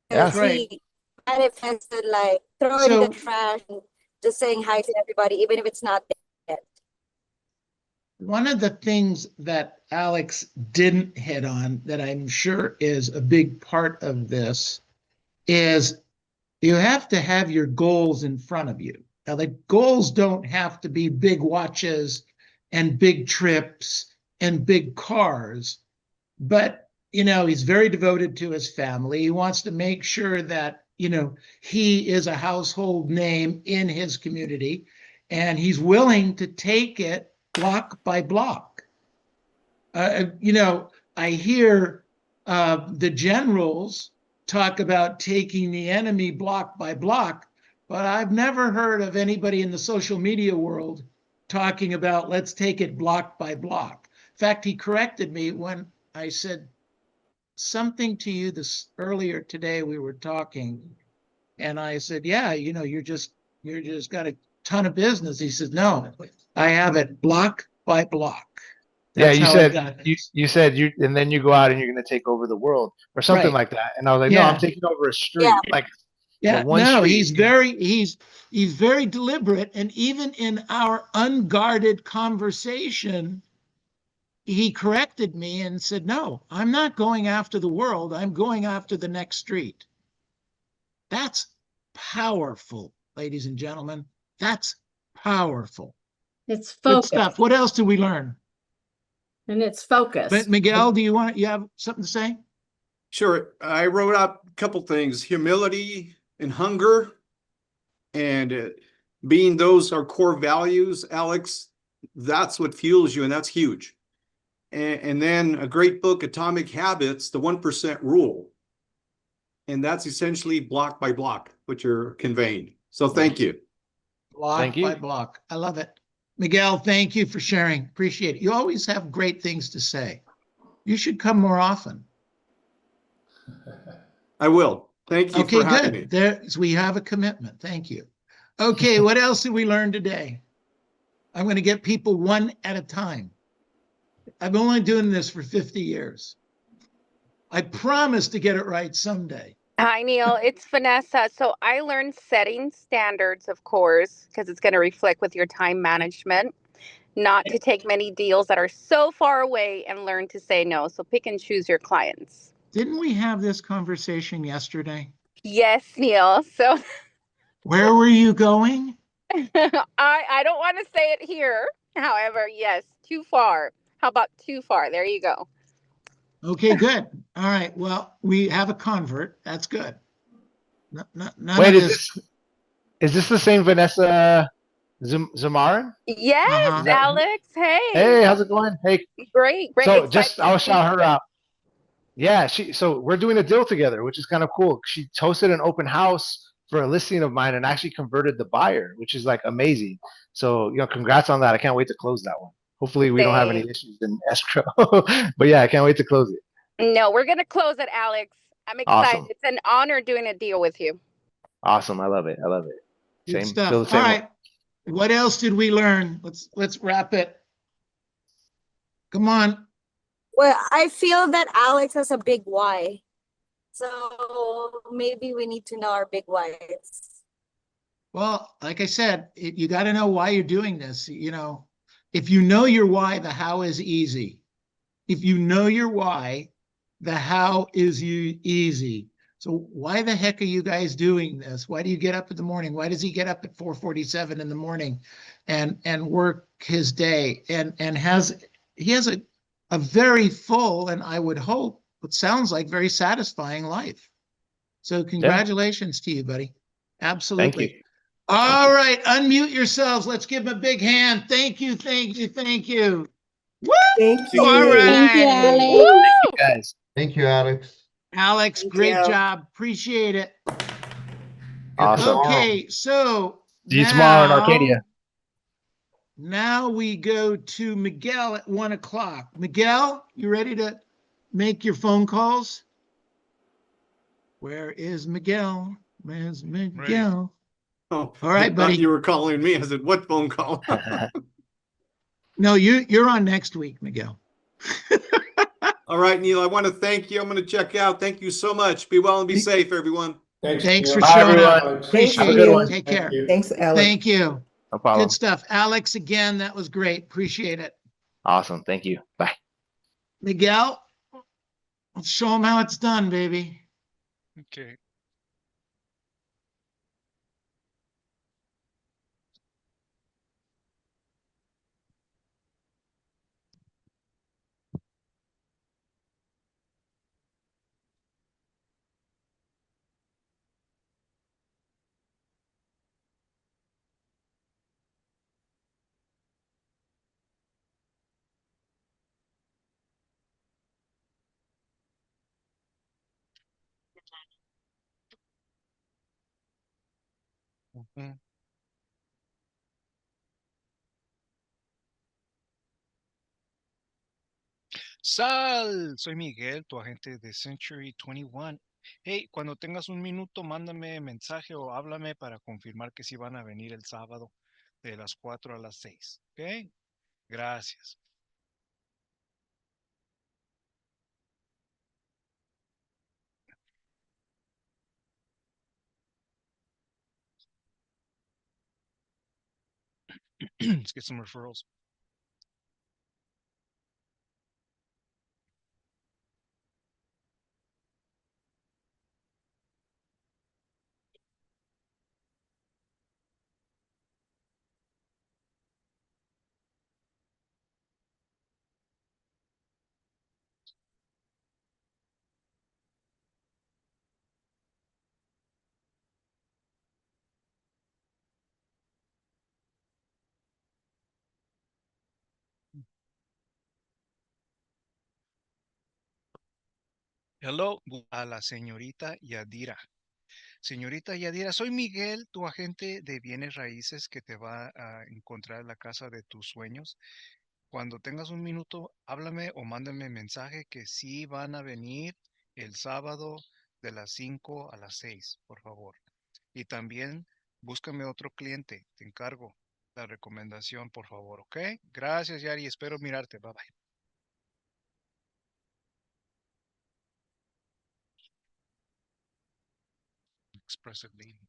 That's right. He manifested like throwing the trash and just saying hi to everybody, even if it's not there. One of the things that Alex didn't hit on that I'm sure is a big part of this is you have to have your goals in front of you. Now, the goals don't have to be big watches and big trips and big cars, but, he's very devoted to his family. He wants to make sure that, he is a household name in his community, and he's willing to take it block by block. I hear the generals talk about taking the enemy block by block, but I've never heard of anybody in the social media world talking about let's take it block by block. In fact, he corrected me when I said something to you earlier today. We were talking, and I said, "Yeah, you're just got a ton of business." He said, "No, I have it block by block." That's you said and then you go out and you're going to take over the world or something like that. And I was like, no, I'm taking over a street. Street. He's very deliberate. And even in our unguarded conversation, he corrected me and said, no, I'm not going after the world. I'm going after the next street. That's powerful, ladies and gentlemen. That's powerful. It's focus. Good stuff. What else did we learn? And it's focus. But Miguel, you have something to say? Sure. I wrote out a couple things: humility and hunger, and being those are core values, Alex. That's what fuels you, and that's huge. And then a great book, Atomic Habits, the 1% Rule. And that's essentially block by block what you're conveying. So thank you. Block by block. I love it. Miguel, thank you for sharing. Appreciate it. You always have great things to say. You should come more often. I will. Thank you for having me. We have a commitment. Thank you. Okay, what else did we learn today? I'm going to get people one at a time. I've been only doing this for 50 years. I promise to get it right someday. Hi, Neil. It's Vanessa. So I learned setting standards, of course, because it's going to reflect with your time management, not to take many deals that are so far away, and learn to say no. So pick and choose your clients. Didn't we have this conversation yesterday? Yes, Neil. So where were you going? I don't want to say it here. However, yes, too far. How about too far? There you go. Okay, good. All right. Well, we have a convert. That's good. Wait, is this the same Vanessa Zamarin? Yes, Alex. Hey. Hey, how's it going? Hey. Great. So I'll shout her out. Yeah, so we're doing a deal together, which is kind of cool. She hosted an open house for a listing of mine and actually converted the buyer, which is like amazing. So, congrats on that. I can't wait to close that one. Hopefully we don't have any issues in escrow, but yeah, I can't wait to close it. No, we're going to close it, Alex. I'm excited. Awesome. It's an honor doing a deal with you. Awesome. I love it. Good stuff. All right. What else did we learn? Let's wrap it. Come on. Well, I feel that Alex has a big why. So maybe we need to know our big whys. Well, like I said, you got to know why you're doing this. You know, if you know your why, the how is easy. If you know your why, the how is easy. So why the heck are you guys doing this? Why do you get up in the morning? Why does he get up at 4:47 in the morning and work his day and he has a very full, and I would hope what sounds like very satisfying life. So congratulations to you, buddy. Absolutely. Thank you. All right, unmute yourselves. Let's give him a big hand. Thank you, thank you, thank you. Woo! Thank you. All Thank you, right. Alex. Thank you guys. Thank you, Alex. Alex, Thank great you. job. Appreciate it. Awesome. Okay, so See you tomorrow in Arcadia. now we go to Miguel at 1:00. Miguel, you ready to make your phone calls? Where is Miguel? Where's Miguel? Oh, All right, I thought buddy. you were calling me. I said, what phone call? No, you're on next week, Miguel. All right, Neil, I want to thank you. I'm going to check out. Thank you so much. Be well and be safe, everyone. Thanks, Thanks Neil. for Bye, showing up. everyone. Thanks, Appreciate Have a good it. one. Take Thank care. you. Thanks, Alex. Thank you. No problem. Good stuff. Alex, again, that was great. Appreciate it. Awesome. Thank you. Bye. Miguel, let's show them how it's done, baby. Okay. Ujú. Sal, soy Miguel, tu agente de Century 21. Hey, cuando tengas un minuto, mándame mensaje o háblame para confirmar que sí van a venir el sábado de las 4 a las 6. ¿Ok? Gracias. Let's get some referrals. Hello, a la señorita Yadira. Señorita Yadira, soy Miguel, tu agente de bienes raíces que te va a encontrar la casa de tus sueños. Cuando tengas un minuto, háblame o mándame mensaje que sí van a venir el sábado de las 5 a las 6, por favor. Y también búscame otro cliente, te encargo la recomendación, por favor, ¿ok? Gracias, Yari, espero mirarte. Bye bye. Expressive lady.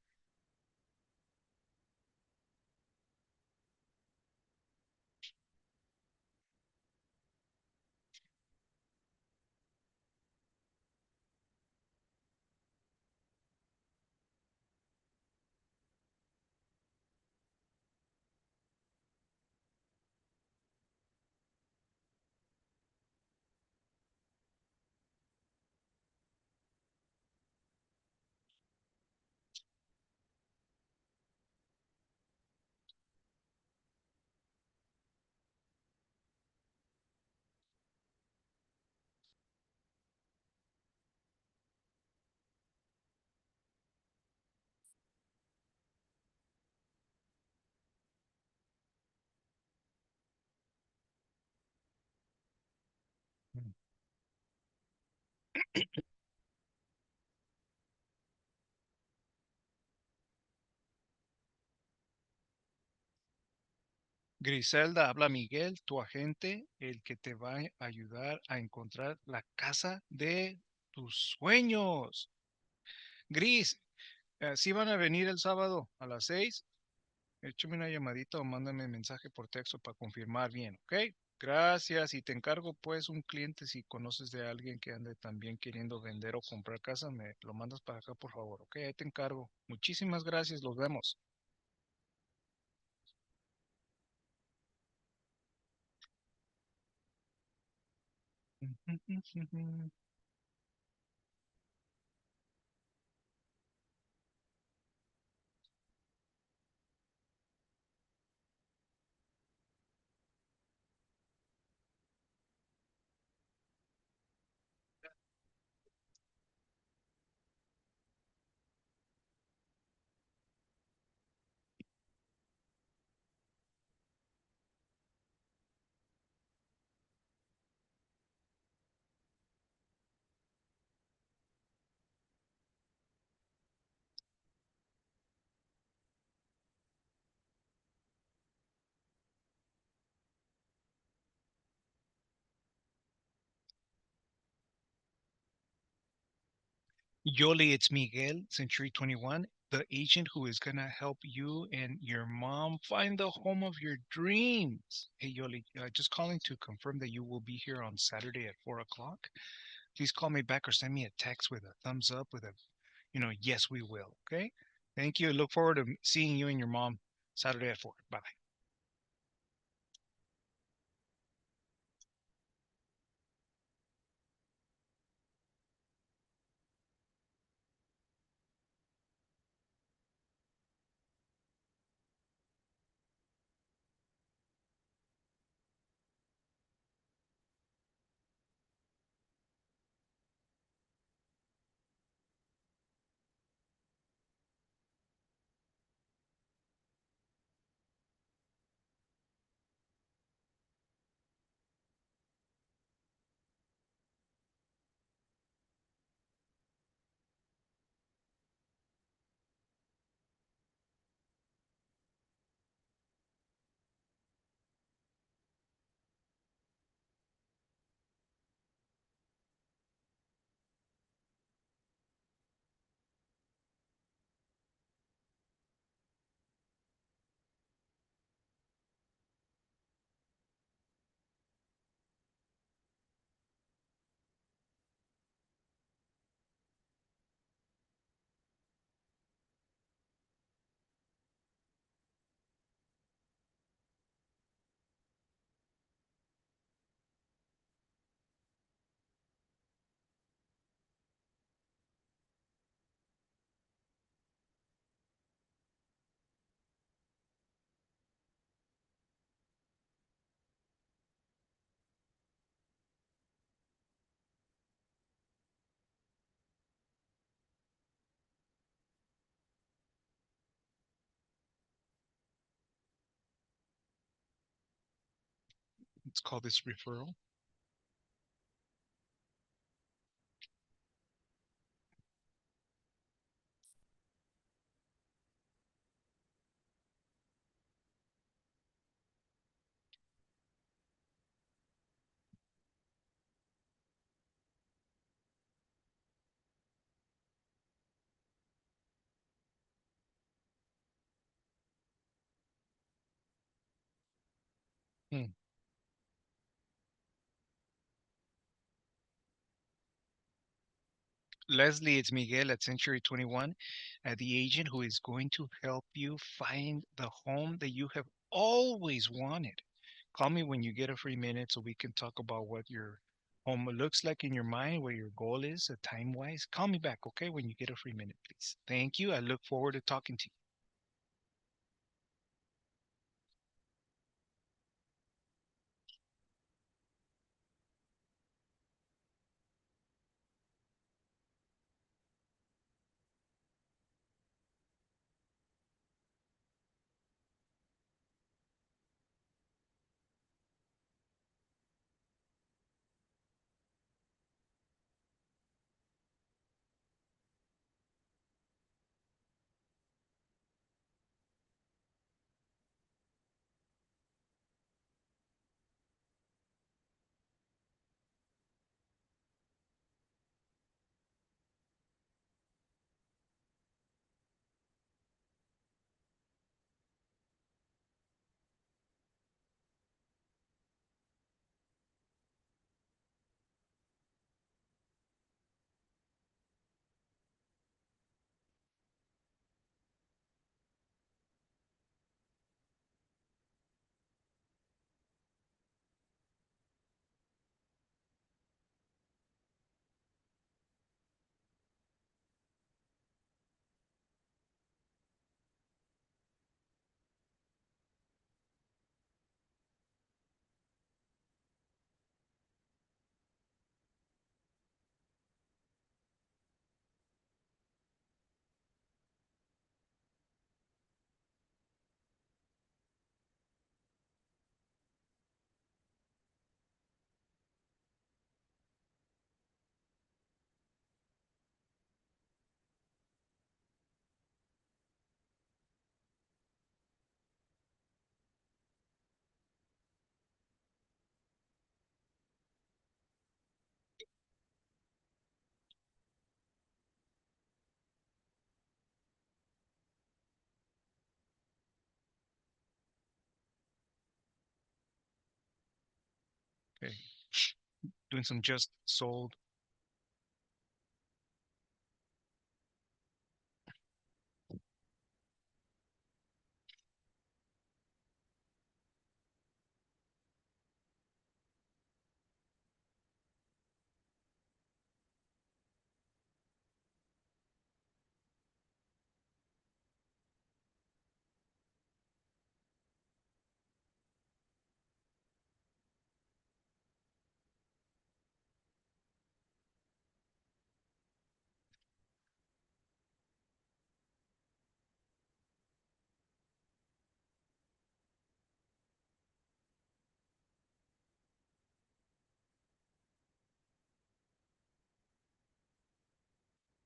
Griselda, habla Miguel, tu agente, el que te va a ayudar a encontrar la casa de tus sueños. Gris, ¿sí van a venir el sábado a las 6? Échame una llamadita o mándame mensaje por texto para confirmar bien, ¿ok? Gracias. Y te encargo, pues, un cliente, si conoces de alguien que ande también queriendo vender o comprar casa, me lo mandas para acá, por favor, ¿ok? Ahí te encargo. Muchísimas gracias. Los vemos. Yoli, it's Miguel, Century 21, the agent who is going to help you and your mom find the home of your dreams. Hey, Yoli, just calling to confirm that you will be here on Saturday at 4 o'clock. Please call me back or send me a text with a thumbs up with a, yes, we will. Okay. Thank you. Look forward to seeing you and your mom Saturday at 4. Bye. Let's call this referral. Hmm. Leslie, it's Miguel at Century 21, the agent who is going to help you find the home that you have always wanted. Call me when you get a free minute so we can talk about what your home looks like in your mind, where your goal is, time-wise. Call me back, okay, when you get a free minute, please. Thank you. I look forward to talking to you. Okay. Doing some just sold.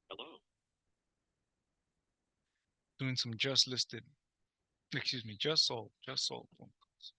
Hello. Doing some just listed. Excuse me, just sold phone calls.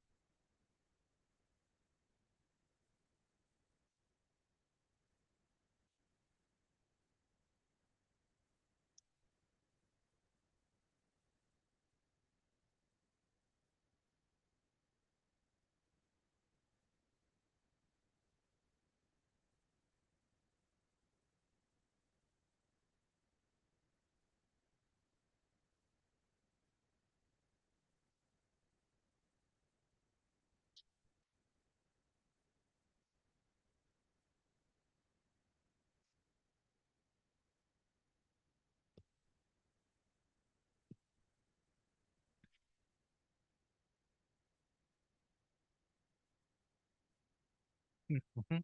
Mhm.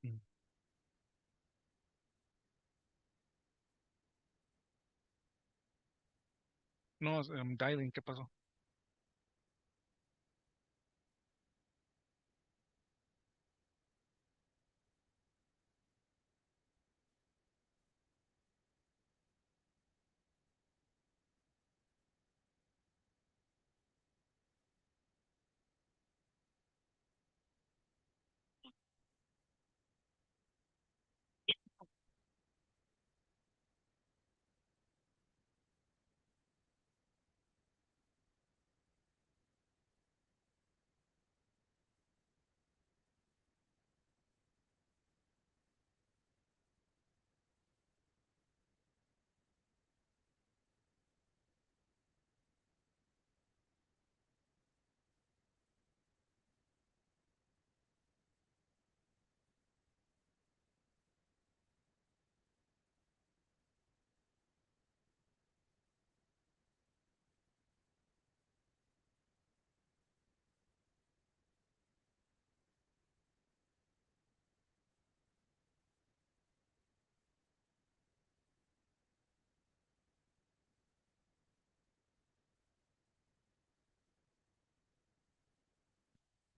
Mm. No, dialing, ¿qué pasó?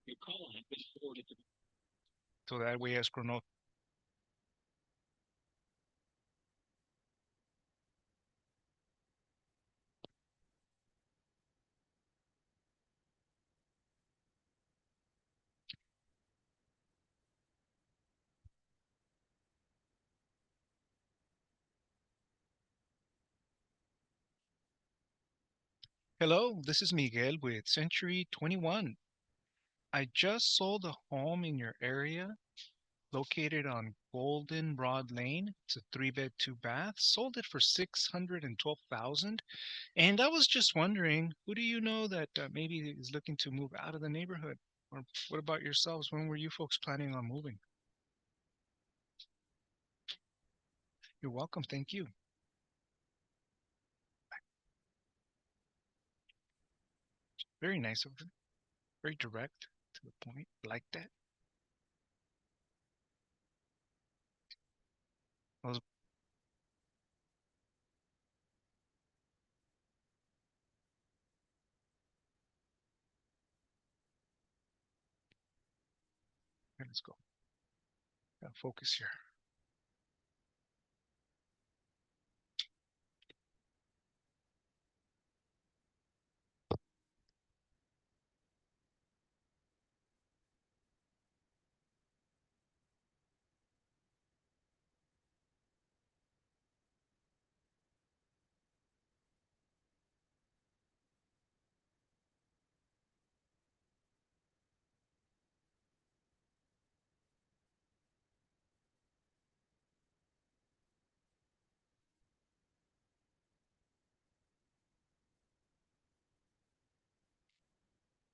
Your call has been forwarded to. So that way escrow no. Hello, this is Miguel with Century 21. I just sold a home in your area located on Goldenrod Lane. It's a 3-bed, 2-bath. Sold it for 612,000. And I was just wondering, who do you know that maybe is looking to move out of the neighborhood? Or what about yourselves? When were you folks planning on moving? You're welcome. Thank you. Very nice of her. Very direct, to the point. Like that. Those Let's go. Gotta focus here.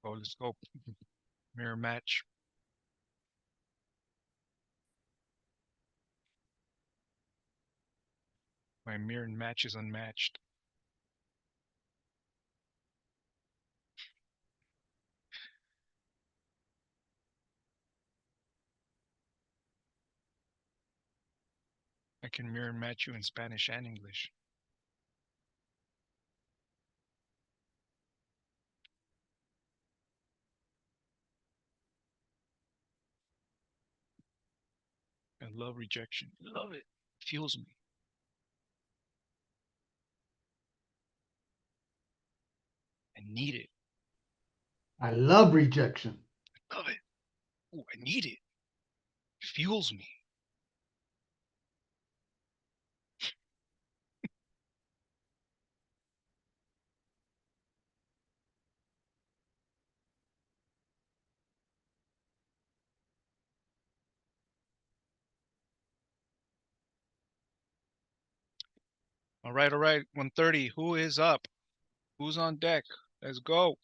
Oh, let's go. Mirror match. My mirror match is unmatched. I can mirror match you in Spanish and English. I love rejection. Love it. Fuels me. I need it. I love rejection. Love it. Ooh, I need it. Fuels me. All right, 1:30. Who is up? Who's on deck? Let's go.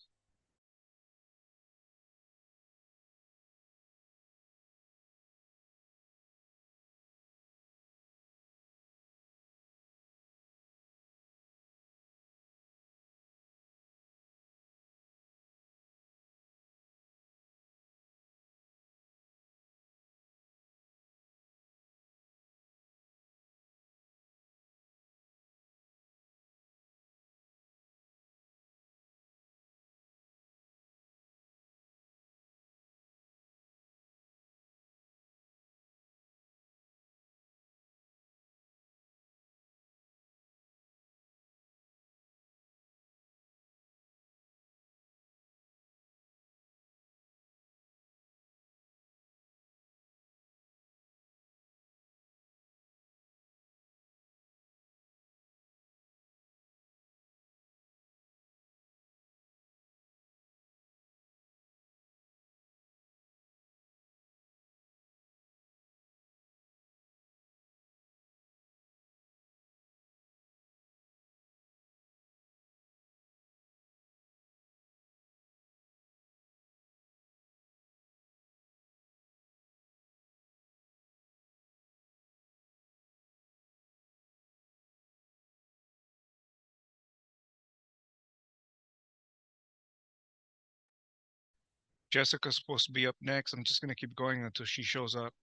Jessica's supposed to be up next. I'm just going to keep going until she shows up.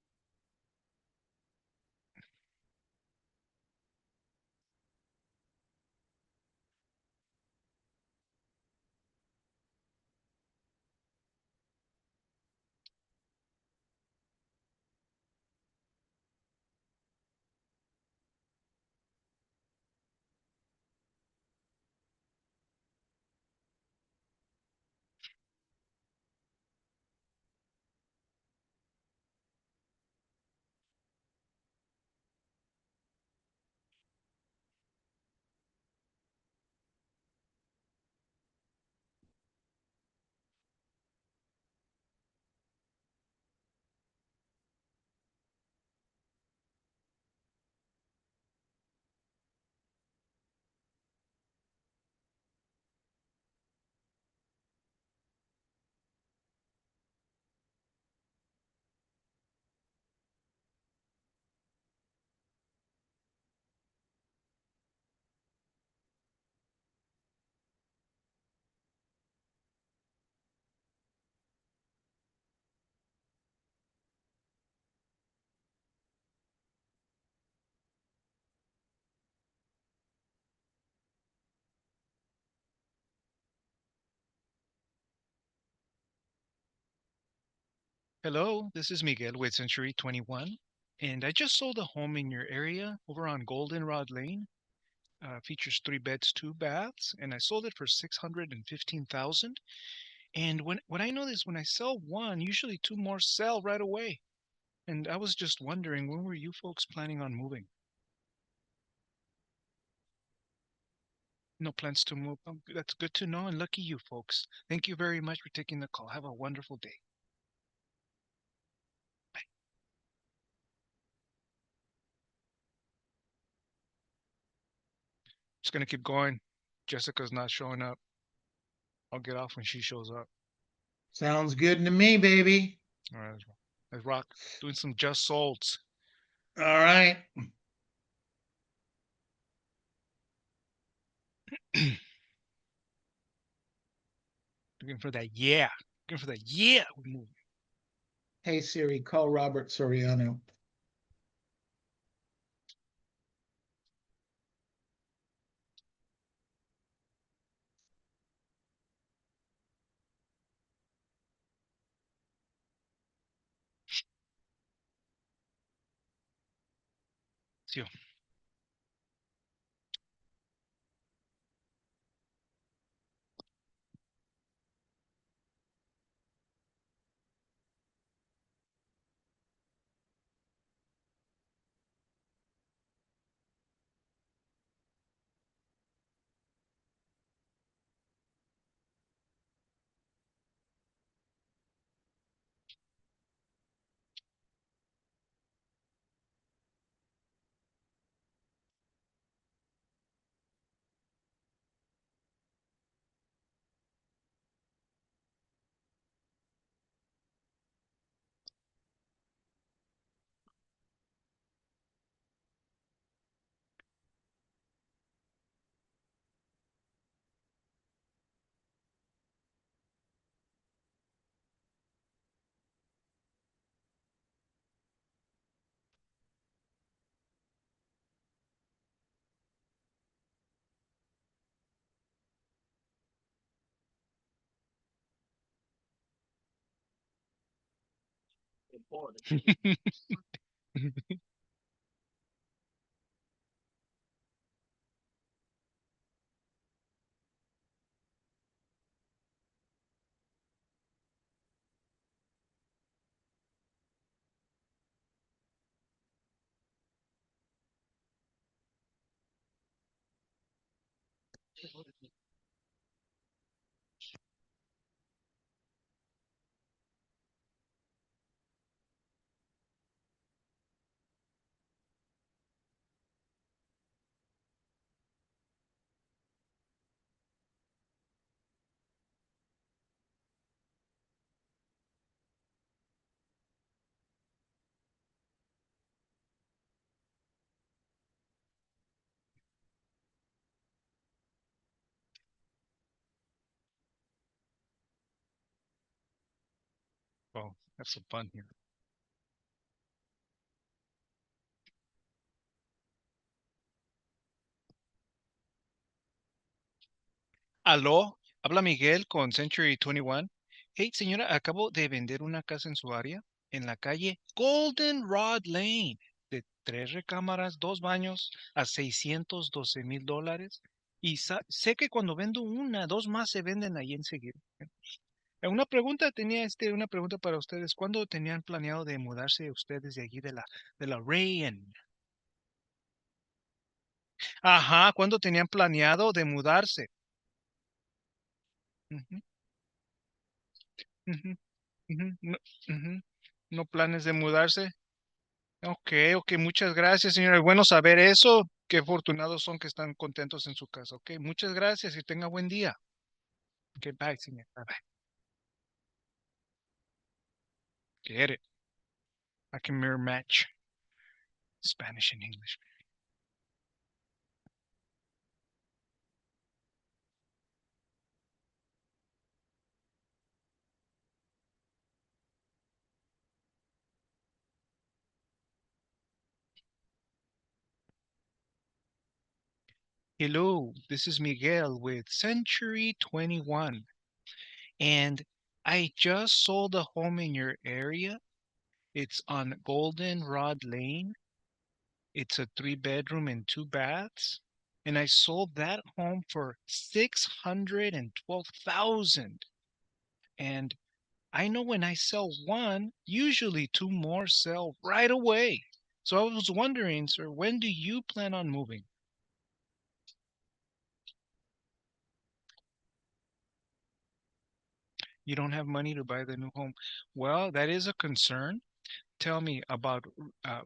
Hello, this is Miguel with Century 21, and I just sold a home in your area over on Goldenrod Lane. Features 3 beds, 2 baths, and I sold it for 615,000. And what I know is when I sell one, usually 2 more sell right away. And I was just wondering, when were you folks planning on moving? No plans to move. Oh, that's good to know, and lucky you folks. Thank you very much for taking the call. Have a wonderful day. Just gonna keep going. Jessica's not showing up. I'll get off when she shows up. Sounds good to me, baby. All right, let's rock. Doing some just solds. All right. Looking for that yeah. Looking for that yeah. We move. Hey Siri, call Robert Soriano. See you. Oh, have some fun here. Aló, habla Miguel con Century 21. Hey, señora, acabo de vender una casa en su área, en la calle Goldenrod Lane, de 3 recámaras, 2 baños, a $612,000. Y sé que cuando vendo una, 2 más se venden ahí enseguida. Una pregunta, una pregunta para ustedes. ¿Cuándo tenían planeado de mudarse ustedes de allí de la Rayen? Ajá, ¿cuándo tenían planeado de mudarse? Ujú, ujú, ujú, no, ujú. ¿No planes de mudarse? Ok, ok, muchas gracias, señora. Es bueno saber eso. Qué afortunados son que están contentos en su casa. Ok, muchas gracias y tenga buen día. Ok, bye, señor. Bye, bye. Get it. I can mirror match Spanish and English. Hello, this is Miguel with Century 21. And I just sold a home in your area. It's on Goldenrod Lane. It's a 3 bedroom and 2 baths. And I sold that home for 612,000. And I know when I sell one, usually two more sell right away. So I was wondering, sir, when do you plan on moving? You don't have money to buy the new home. Well, that is a concern. Tell me about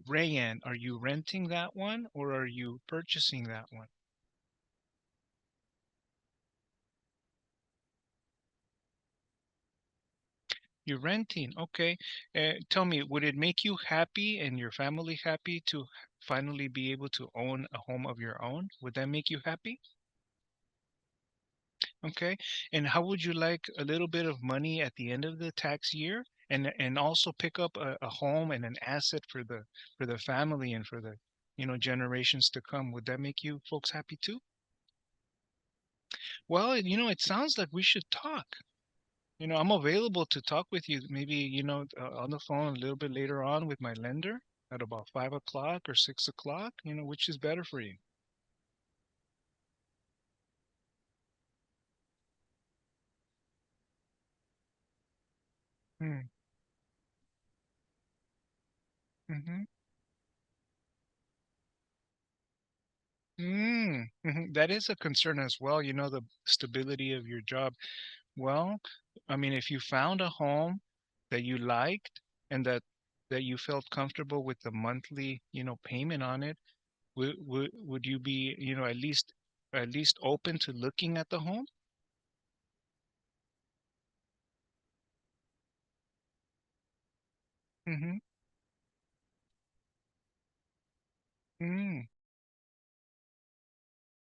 Rayanne. Are you renting that one or are you purchasing that one? You're renting. Okay. Tell me, would it make you happy and your family happy to finally be able to own a home of your own? Would that make you happy? Okay. And how would you like a little bit of money at the end of the tax year and also pick up a home and an asset for the family and for the generations to come? Would that make you folks happy too? Well, it sounds like we should talk. I'm available to talk with you maybe, on the phone a little bit later on with my lender at about 5 o'clock or 6 o'clock, which is better for you. Hmm. Mm-hmm. That is a concern as well, the stability of your job. Well, I mean, if you found a home that you liked and that you felt comfortable with the monthly, payment on it, would you be, at least open to looking at the home? Mm-hmm.